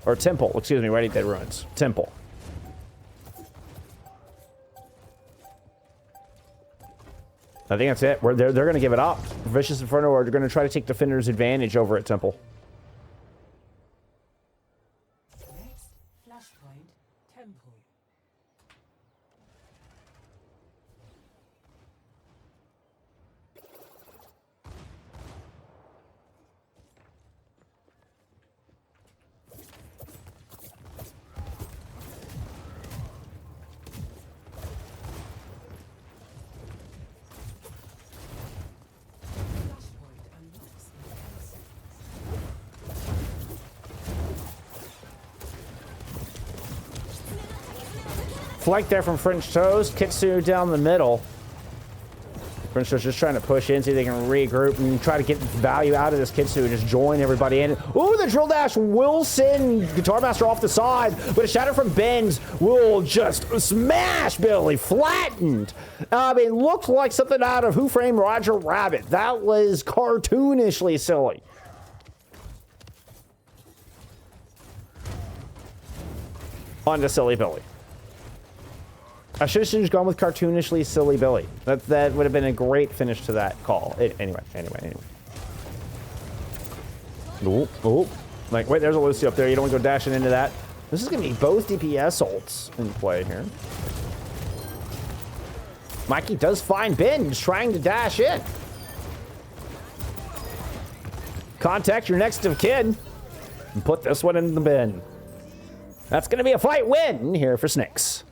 S1: Or Temple. Excuse me, Ready Dead Ruins. Temple. I think that's it. They're going to give it up. Vicious Inferno are going to try to take Defender's advantage over at Temple.
S3: Next, Flashpoint Temple.
S1: Flank there from French Toast. Kitsu down the middle. French Toast just trying to push in, see if they can regroup and try to get value out of this Kitsu and just join everybody in. Ooh, the drill dash will send Guitar Master off the side, but a shatter from Benz will just smash Billy. Flattened. I mean, looked like something out of Who Framed Roger Rabbit. That was cartoonishly silly. On to Silly Billy. I should have just gone with cartoonishly Silly Billy. That would have been a great finish to that call. Anyway. Ooh. Like, wait, there's a Lucy up there. You don't want to go dashing into that. This is going to be both DPS ults in play here. Mikey does find Ben. He's trying to dash in. Contact your next of kin and put this one in the bin. That's going to be a fight win here for Snakes.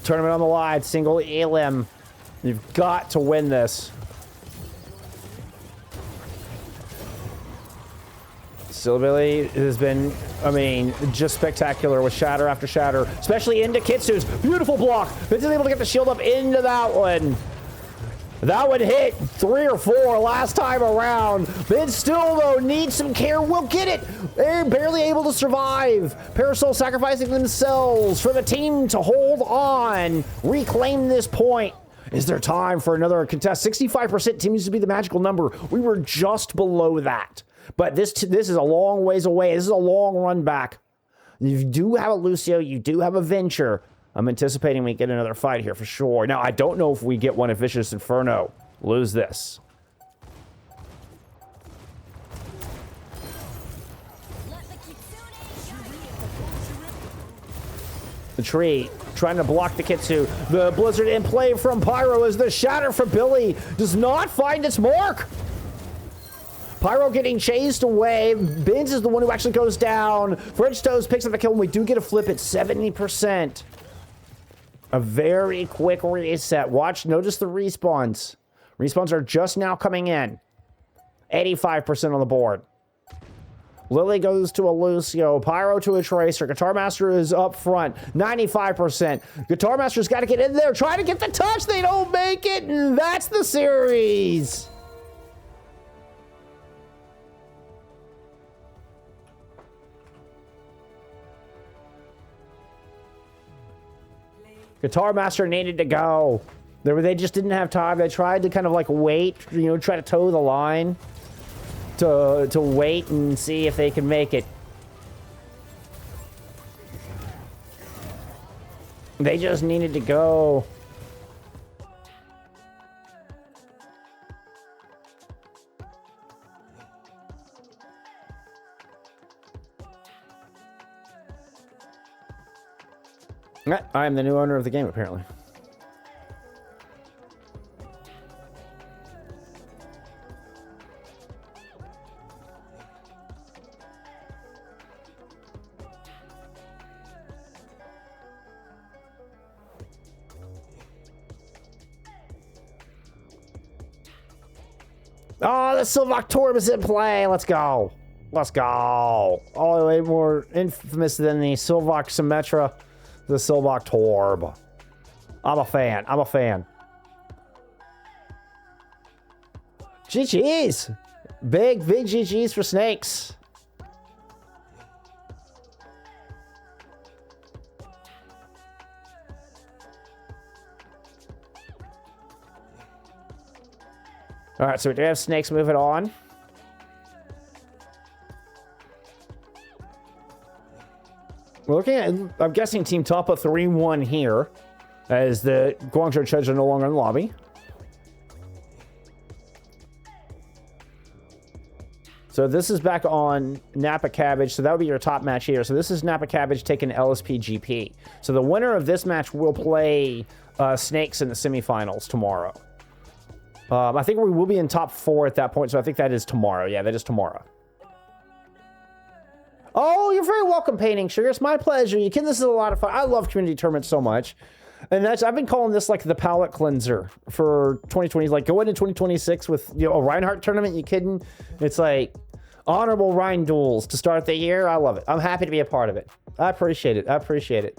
S1: Tournament on the line, single elim. You've got to win this. Silbilly has been, I mean, just spectacular with shatter after shatter, especially into Kitsu's beautiful block. Vince is able to get the shield up into that one. That one hit 3 or 4 last time around. Vince still, though, needs some care. Will get it. They're barely able to survive. Parasol sacrificing themselves for the team to hold on, reclaim this point. Is there time for another contest? 65% seems to be the magical number. We were just below that. But this is a long ways away. This is a long run back. You do have a Lucio. You do have a Venture. I'm anticipating we get another fight here for sure. Now, I don't know if we get one at Vicious Inferno. Lose this. The tree trying to block the Kitsu. The Blizzard in play from Pyro as the shatter from Billy does not find its mark. Pyro getting chased away. Binz is the one who actually goes down. French Toast picks up the kill, and we do get a flip at 70%. A very quick reset. Watch, notice the respawns. Respawns are just now coming in. 85% on the board. Lily goes to a Lucio. Pyro to a Tracer. Guitar Master is up front. 95%. Guitar Master's got to get in there. Try to get the touch. They don't make it. And that's the series. Guitar Master needed to go. They just didn't have time. They tried to kind of like wait, you know, try to toe the line to wait and see if they can make it. They just needed to go. I am the new owner of the game, apparently. Oh, the Silvok Torb is in play. Let's go. Let's go. All the way more infamous than the Silvok Symmetra. The Silvok Torb. I'm a fan. I'm a fan. GG's. Big GG's for Snakes. All right, so we do have Snakes moving on. We're looking at, I'm guessing Team Toppa 3-1 here, as the Guangzhou Chuds are no longer in the lobby. So this is back on Napa Cabbage, so that would be your top match here. So this is Napa Cabbage taking LSP GP. So the winner of this match will play Snakes in the semifinals tomorrow. I think we will be in top 4 at that point, so I think that is tomorrow. Yeah, that is tomorrow. Oh, you're very welcome, Painting Sugar. It's my pleasure. You can. This is a lot of fun. I love community tournaments so much. And that's, I've been calling this like the palate cleanser for 2020. Like go into 2026 with, you know, a Reinhardt tournament. You kidding? It's like honorable Rein duels to start the year. I love it. I'm happy to be a part of it. I appreciate it. I appreciate it.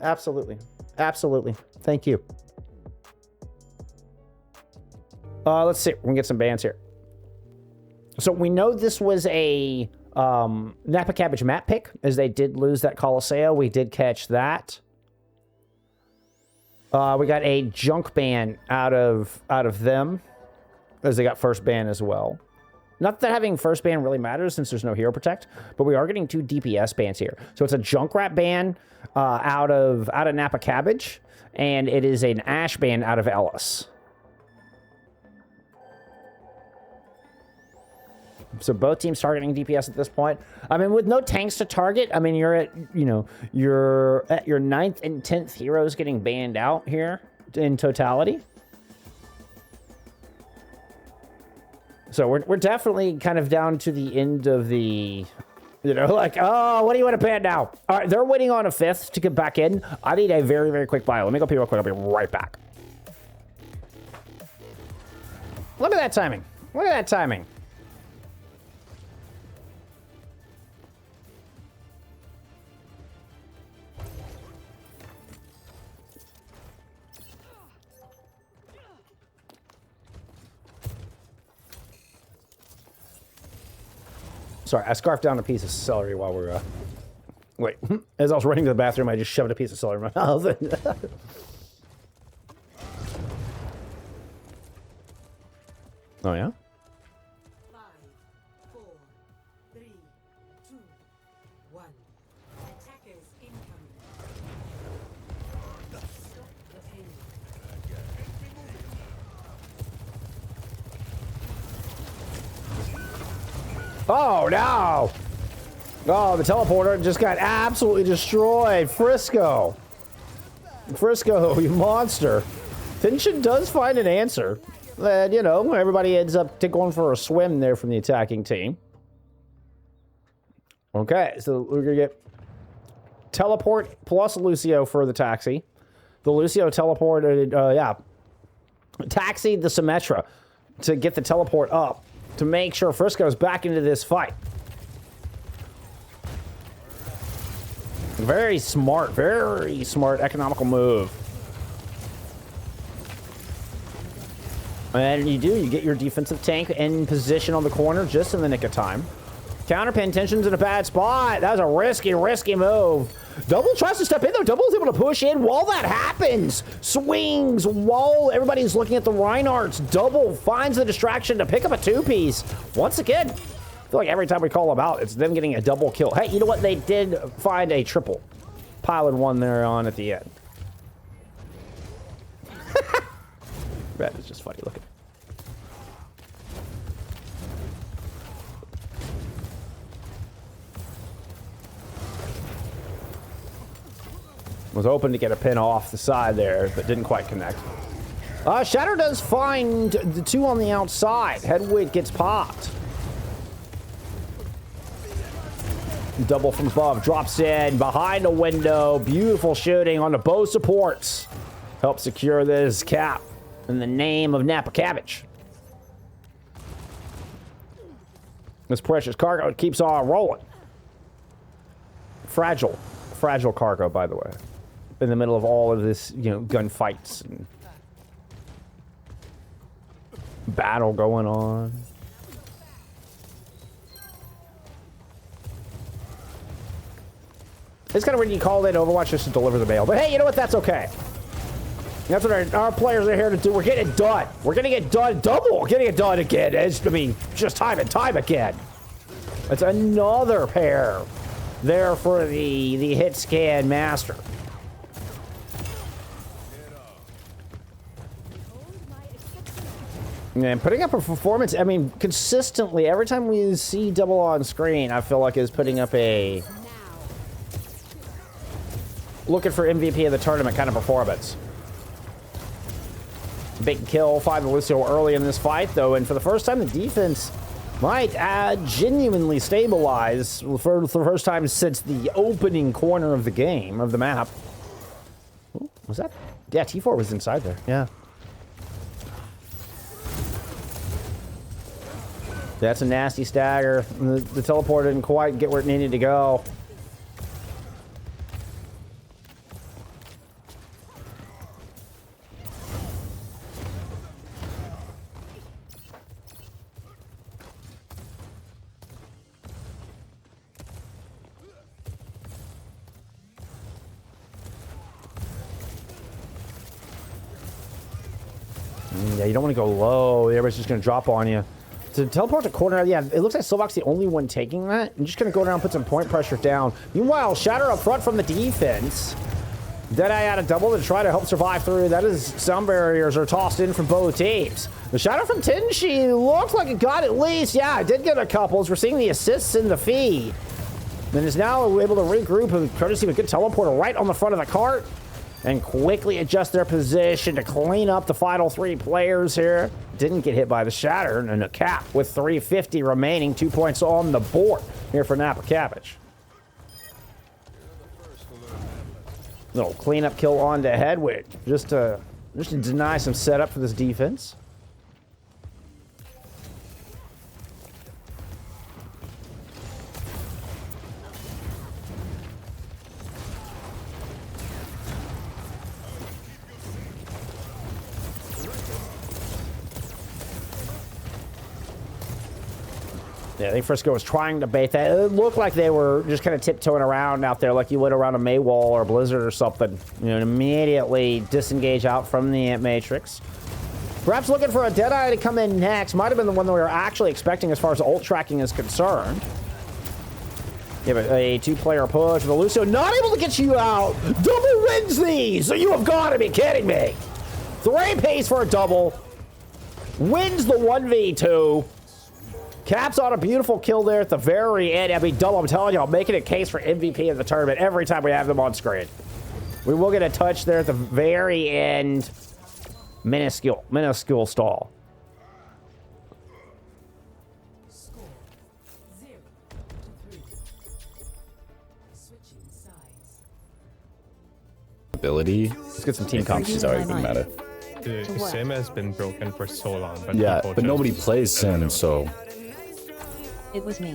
S1: Absolutely. Absolutely. Thank you. Let's see. We're gonna get some bands here. So we know this was a Napa Cabbage map pick, as they did lose that Colosseo. We did catch that. We got a junk ban out of them, as they got first ban as well. Not that having first ban really matters since there's no hero protect, but we are getting 2 DPS bans here. So it's a Junkrat ban out of Napa Cabbage, and it is an Ash ban out of Ellis. So both teams targeting DPS at this point. I mean, with no tanks to target, I mean, you're at, you know, you're at your 9th and 10th heroes getting banned out here in totality. So we're definitely kind of down to the end of the You know, like, oh, what do you want to ban now? All right, they're waiting on a 5th to get back in. I need a very, very quick bio. Let me go pee real quick. I'll be right back. Look at that timing. Look at that timing. Sorry, I scarfed down a piece of celery while we're, wait. As I was running to the bathroom, I just shoved a piece of celery in my mouth. Oh, yeah?
S3: 5, 4, 3, 2, 1. Attackers incoming. Stop the pain.
S1: Oh, no! Oh, the teleporter just got absolutely destroyed. Frisco. Frisco, you monster. Tension does find an answer. And, you know, everybody ends up going for a swim there from the attacking team. Okay, so we're going to get teleport plus Lucio for the taxi. The Lucio teleported, yeah. Taxied the Symmetra to get the teleport up to make sure Frisco's back into this fight. Very smart, economical move. And you get your defensive tank in position on the corner just in the nick of time. Counterpin, Tension's in a bad spot. That was a risky move. Double tries to step in, though. Double's able to push in while that happens. Swings while everybody's looking at the Reinhardts. Double finds the distraction to pick up a 2-piece. Once again, I feel like every time we call them out, it's them getting a double kill. Hey, you know what? They did find a triple. Piling one there on at the end. That is just funny looking. Was hoping to get a pin off the side there, but didn't quite connect. Shatter does find the 2 on the outside. Headweight gets popped. Double from above, drops in, behind a window. Beautiful shooting on the bow supports. Help secure this cap in the name of Napa Cabbage. This precious cargo keeps on rolling. Fragile cargo, by the way. In the middle of all of this, you know, gunfights and battle going on. It's kind of when you call in Overwatch just to deliver the mail. But hey, you know what? That's okay. That's what our players are here to do. We're getting it done. We're getting it done. Double. We're getting it done again. I mean, just time and time again. It's another pair there for the hit scan master. And putting up a performance, I mean, consistently, every time we see Double on screen, I feel like is putting up a looking for MVP of the tournament kind of performance. Big kill, 5 Lucio early in this fight, though, and for the first time, the defense might genuinely stabilize for the first time since the opening corner of the game, of the map. Ooh, was that? Yeah, T4 was inside there, yeah. That's a nasty stagger. The teleport didn't quite get where it needed to go. Yeah, you don't want to go low. Everybody's just going to drop on you. To teleport to corner, yeah, it looks like Silvok's the only one taking that. I'm just going to go down and put some point pressure down. Meanwhile, Shatter up front from the defense. Deadeye out of double to try to help survive through. That is, sound barriers are tossed in from both teams. The Shatter from Tenshi looks like it got at least, yeah, it did get a couple. As we're seeing the assists in the feed. And is now able to regroup and courtesy of a good teleporter right on the front of the cart. And quickly adjust their position to clean up the final 3 players here. Didn't get hit by the Shatter, and a cap with 350 remaining, 2 points on the board. here for Napa Cabbage. Little cleanup kill on to Hedwig, just to deny some setup for this defense. Yeah, I think Frisco was trying to bait that. It looked like they were just kind of tiptoeing around out there like you would around a Maywall or a Blizzard or something. You know, and immediately disengage out from the Ant Matrix. Perhaps looking for a Deadeye to come in next. Might have been the one that we were actually expecting as far as ult tracking is concerned. Yeah, but a two-player push with the Lucio not able to get you out. Double wins these! So you have got to be kidding me. 3 pays for a double. Wins the 1v2. Caps on a beautiful kill there at the very end. I mean, Double, I'm telling you, I'm making a case for MVP of the tournament every time we have them on screen. We will get a touch there at the very end. Minuscule stall.
S3: Score 0-3. Switching sides.
S7: Ability.
S1: Let's get some team comps.
S7: She's already been meta.
S8: Dude, Sim has been broken for so long, but
S7: Yeah,
S8: people
S7: but
S8: just-
S7: nobody plays Sim, so
S9: It was me.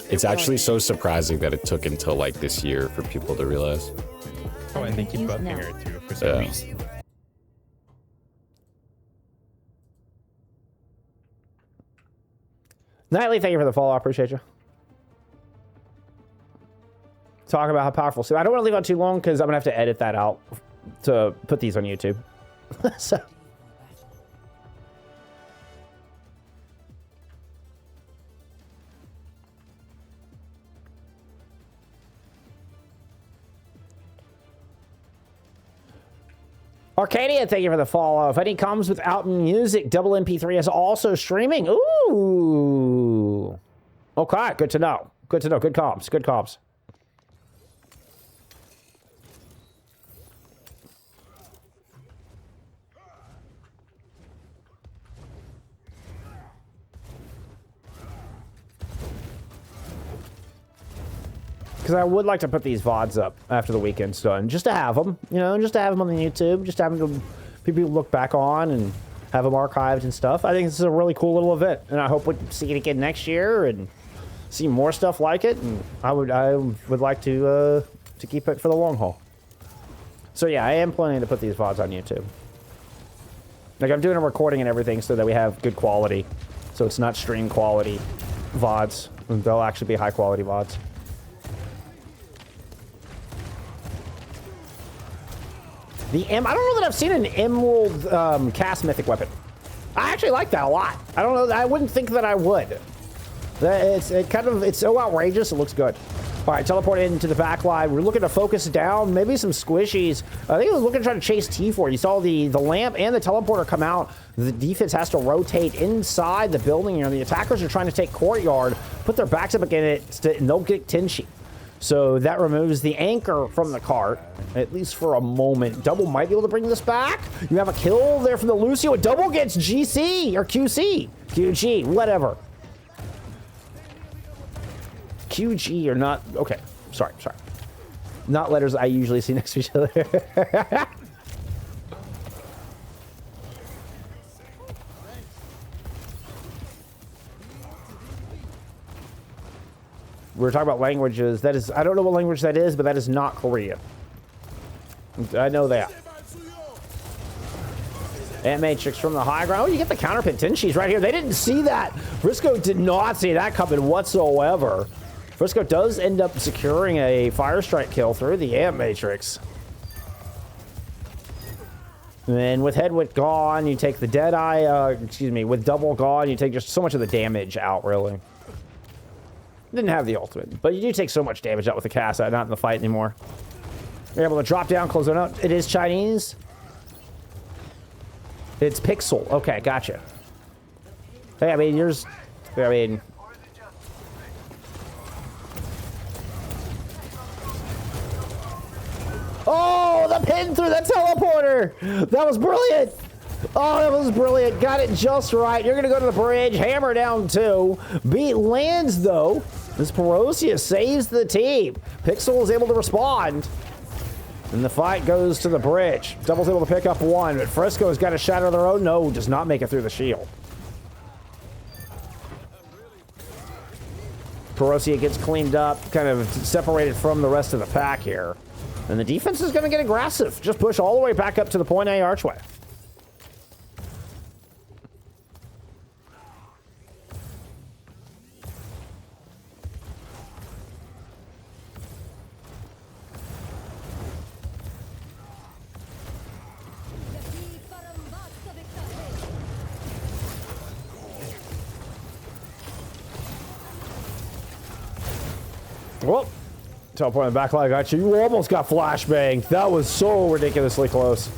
S7: it's actually so surprising that it took until like this year for people to realize.
S8: Oh, and they keep
S9: Confused
S8: buffing
S9: now.
S8: her too for some
S7: Yeah.
S8: reason.
S1: Nightly, thank you for the follow. I appreciate you. Talk about how powerful. So I don't want to leave on too long because I'm going to have to edit that out to put these on YouTube. So. Arcadia, thank you for the follow. If any comes without music, Double MP3 is also streaming. Ooh. Okay, good to know. Good to know. Good comms. Good comms. Because I would like to put these VODs up after the weekend's done, just to have them, you know, just to have them on the YouTube, just to have them to people look back on and have them archived and stuff. I think this is a really cool little event, and I hope we see it again next year and see more stuff like it. And I would like to keep it for the long haul. So yeah, I am planning to put these VODs on YouTube. Like I'm doing a recording and everything so that we have good quality, so it's not stream quality VODs. They'll actually be high quality VODs. The I don't know that I've seen an Emerald cast mythic weapon. I actually like that a lot. I don't know. I wouldn't think that I would. It's so outrageous. It looks good. All right, teleport into the back line. We're looking to focus down. Maybe some squishies. I think we're looking to try to chase T4. You saw the lamp and the teleporter come out. The defense has to rotate inside the building here. The attackers are trying to take courtyard, put their backs up against it, and they'll get Tenshi. So that removes the anchor from the cart, at least for a moment. Double might be able to bring this back. You have a kill there from the Lucio. A double gets GC, or QC. QG, whatever. QG or not. Okay, sorry. Not letters I usually see next to each other. We were talking about languages. That is, I don't know what language that is, but that is not Korean. I know that. Ant Matrix from the high ground. Oh, you get the counter pit. Tenshi's right here. They didn't see that. Frisco did not see that coming whatsoever. Frisco does end up securing a fire strike kill through the Ant Matrix. And with Hedwig gone, you take the Deadeye, with Double gone, you take just so much of the damage out, really. Didn't have the ultimate, but you do take so much damage out with the cast, not in the fight anymore. You're able to drop down, close it up. It is Chinese. It's Pixel. Okay, gotcha. Hey, I mean, yours... I mean... Oh, the pin through the teleporter! That was brilliant! Oh, that was brilliant. Got it just right. You're going to go to the bridge. Hammer down 2. Beat lands, though. This Perosia saves the team. Pixel is able to respond. And the fight goes to the bridge. Double's able to pick up 1, but Frisco's got a shatter of their own. No, does not make it through the shield. Perosia gets cleaned up, kind of separated from the rest of the pack here. And the defense is going to get aggressive. Just push all the way back up to the point A archway. Well, teleport in the back line got you. You almost got flashbang. That was so ridiculously close.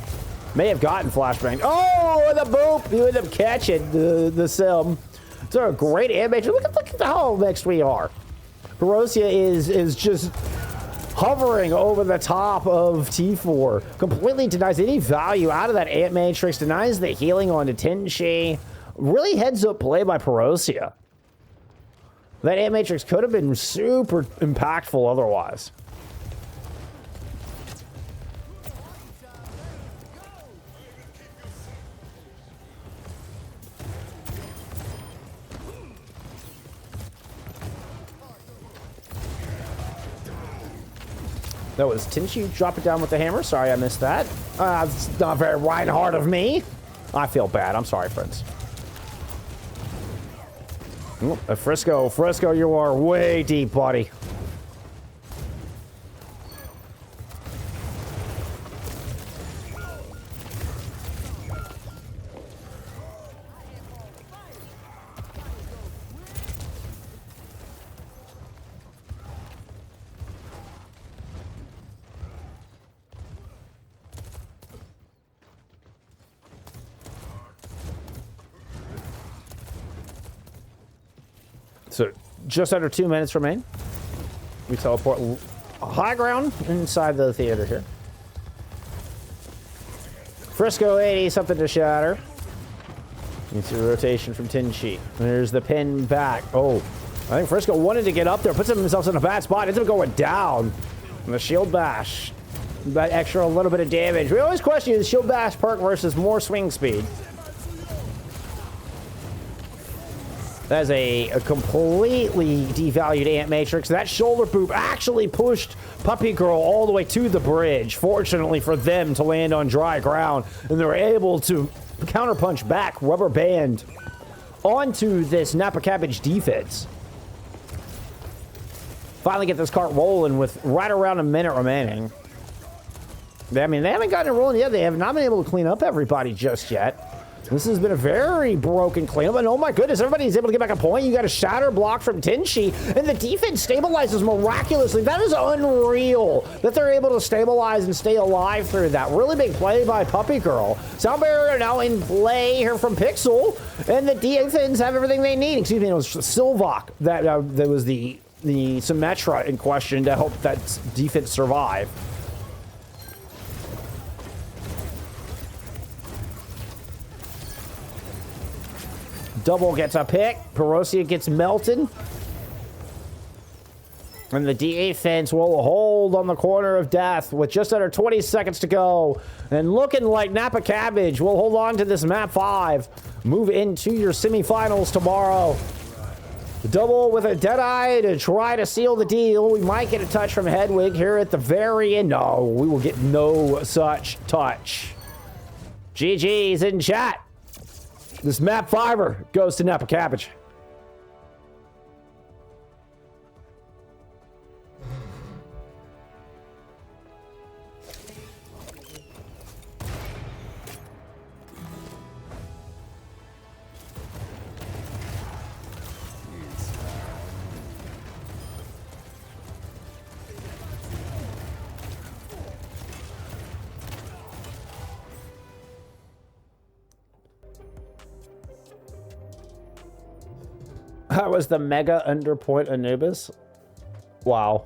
S1: May have gotten flashbang. Oh, the boop! You end up catching the sim. It's a great animation. Look at how mixed we are. Perosia is just hovering over the top of T4. Completely denies any value out of that Ant Matrix. Denies the healing onto Tenshi. Really heads up play by Perosia. That Ant Matrix could have been super impactful otherwise. That was Tenshi drop it down with the hammer. Sorry I missed that. It's not very Reinhardt of me. I feel bad. I'm sorry, friends. Ooh, Frisco, you are way deep, buddy. So just under 2 minutes remain. We teleport high ground inside the theater here. Frisco 80, something to shatter. Into a rotation from Tenshi. There's the pin back. Oh, I think Frisco wanted to get up there, puts himself in a bad spot, ends up going down. And the shield bash. That extra little bit of damage. We always question the shield bash perk versus more swing speed. That is a completely devalued Ant Matrix. That shoulder boop actually pushed Puppy Girl all the way to the bridge. Fortunately for them to land on dry ground. And they were able to counterpunch back, rubber band, onto this Napa Cabbage defense. Finally get this cart rolling with right around a minute remaining. I mean, they haven't gotten it rolling yet. They have not been able to clean up everybody just yet. This has been a very broken cleanup, and oh my goodness, everybody's able to get back a point. You got a shatter block from Tenshi, and the defense stabilizes miraculously. That is unreal that they're able to stabilize and stay alive through that. Really big play by Puppy Girl. Sound barrier now in play here from Pixel, and the defense have everything they need. Excuse me, it was Silvok that was the Symmetra in question to help that defense survive. Double gets a pick. Perosia gets melted. And the defense will hold on the corner of death with just under 20 seconds to go. And looking like Napa Cabbage will hold on to this map 5. Move into your semifinals tomorrow. Double with a Deadeye to try to seal the deal. We might get a touch from Hedwig here at the very end. No, we will get no such touch. GG's in chat. This map 5er goes to Napa Cabbage. That was the Mega Underpoint Anubis. Wow.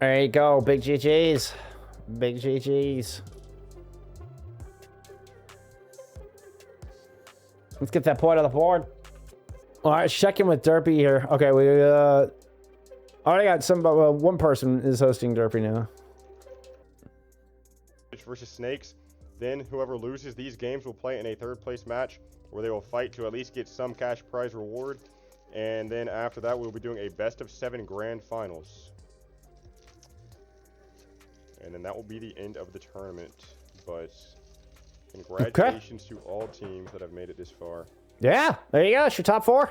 S1: There you go. Big GG's. Big GG's. Let's get that point on the board. All right, check in with Durpee here. Okay, we already got some. One person is hosting Durpee now.
S6: Versus Snakes. Then whoever loses these games will play in a third place match where they will fight to at least get some cash prize reward. And then after that, we'll be doing a best of 7 grand finals. And then that will be the end of the tournament. But congratulations to all teams that have made it this far.
S1: Yeah, there you go. It's your top 4.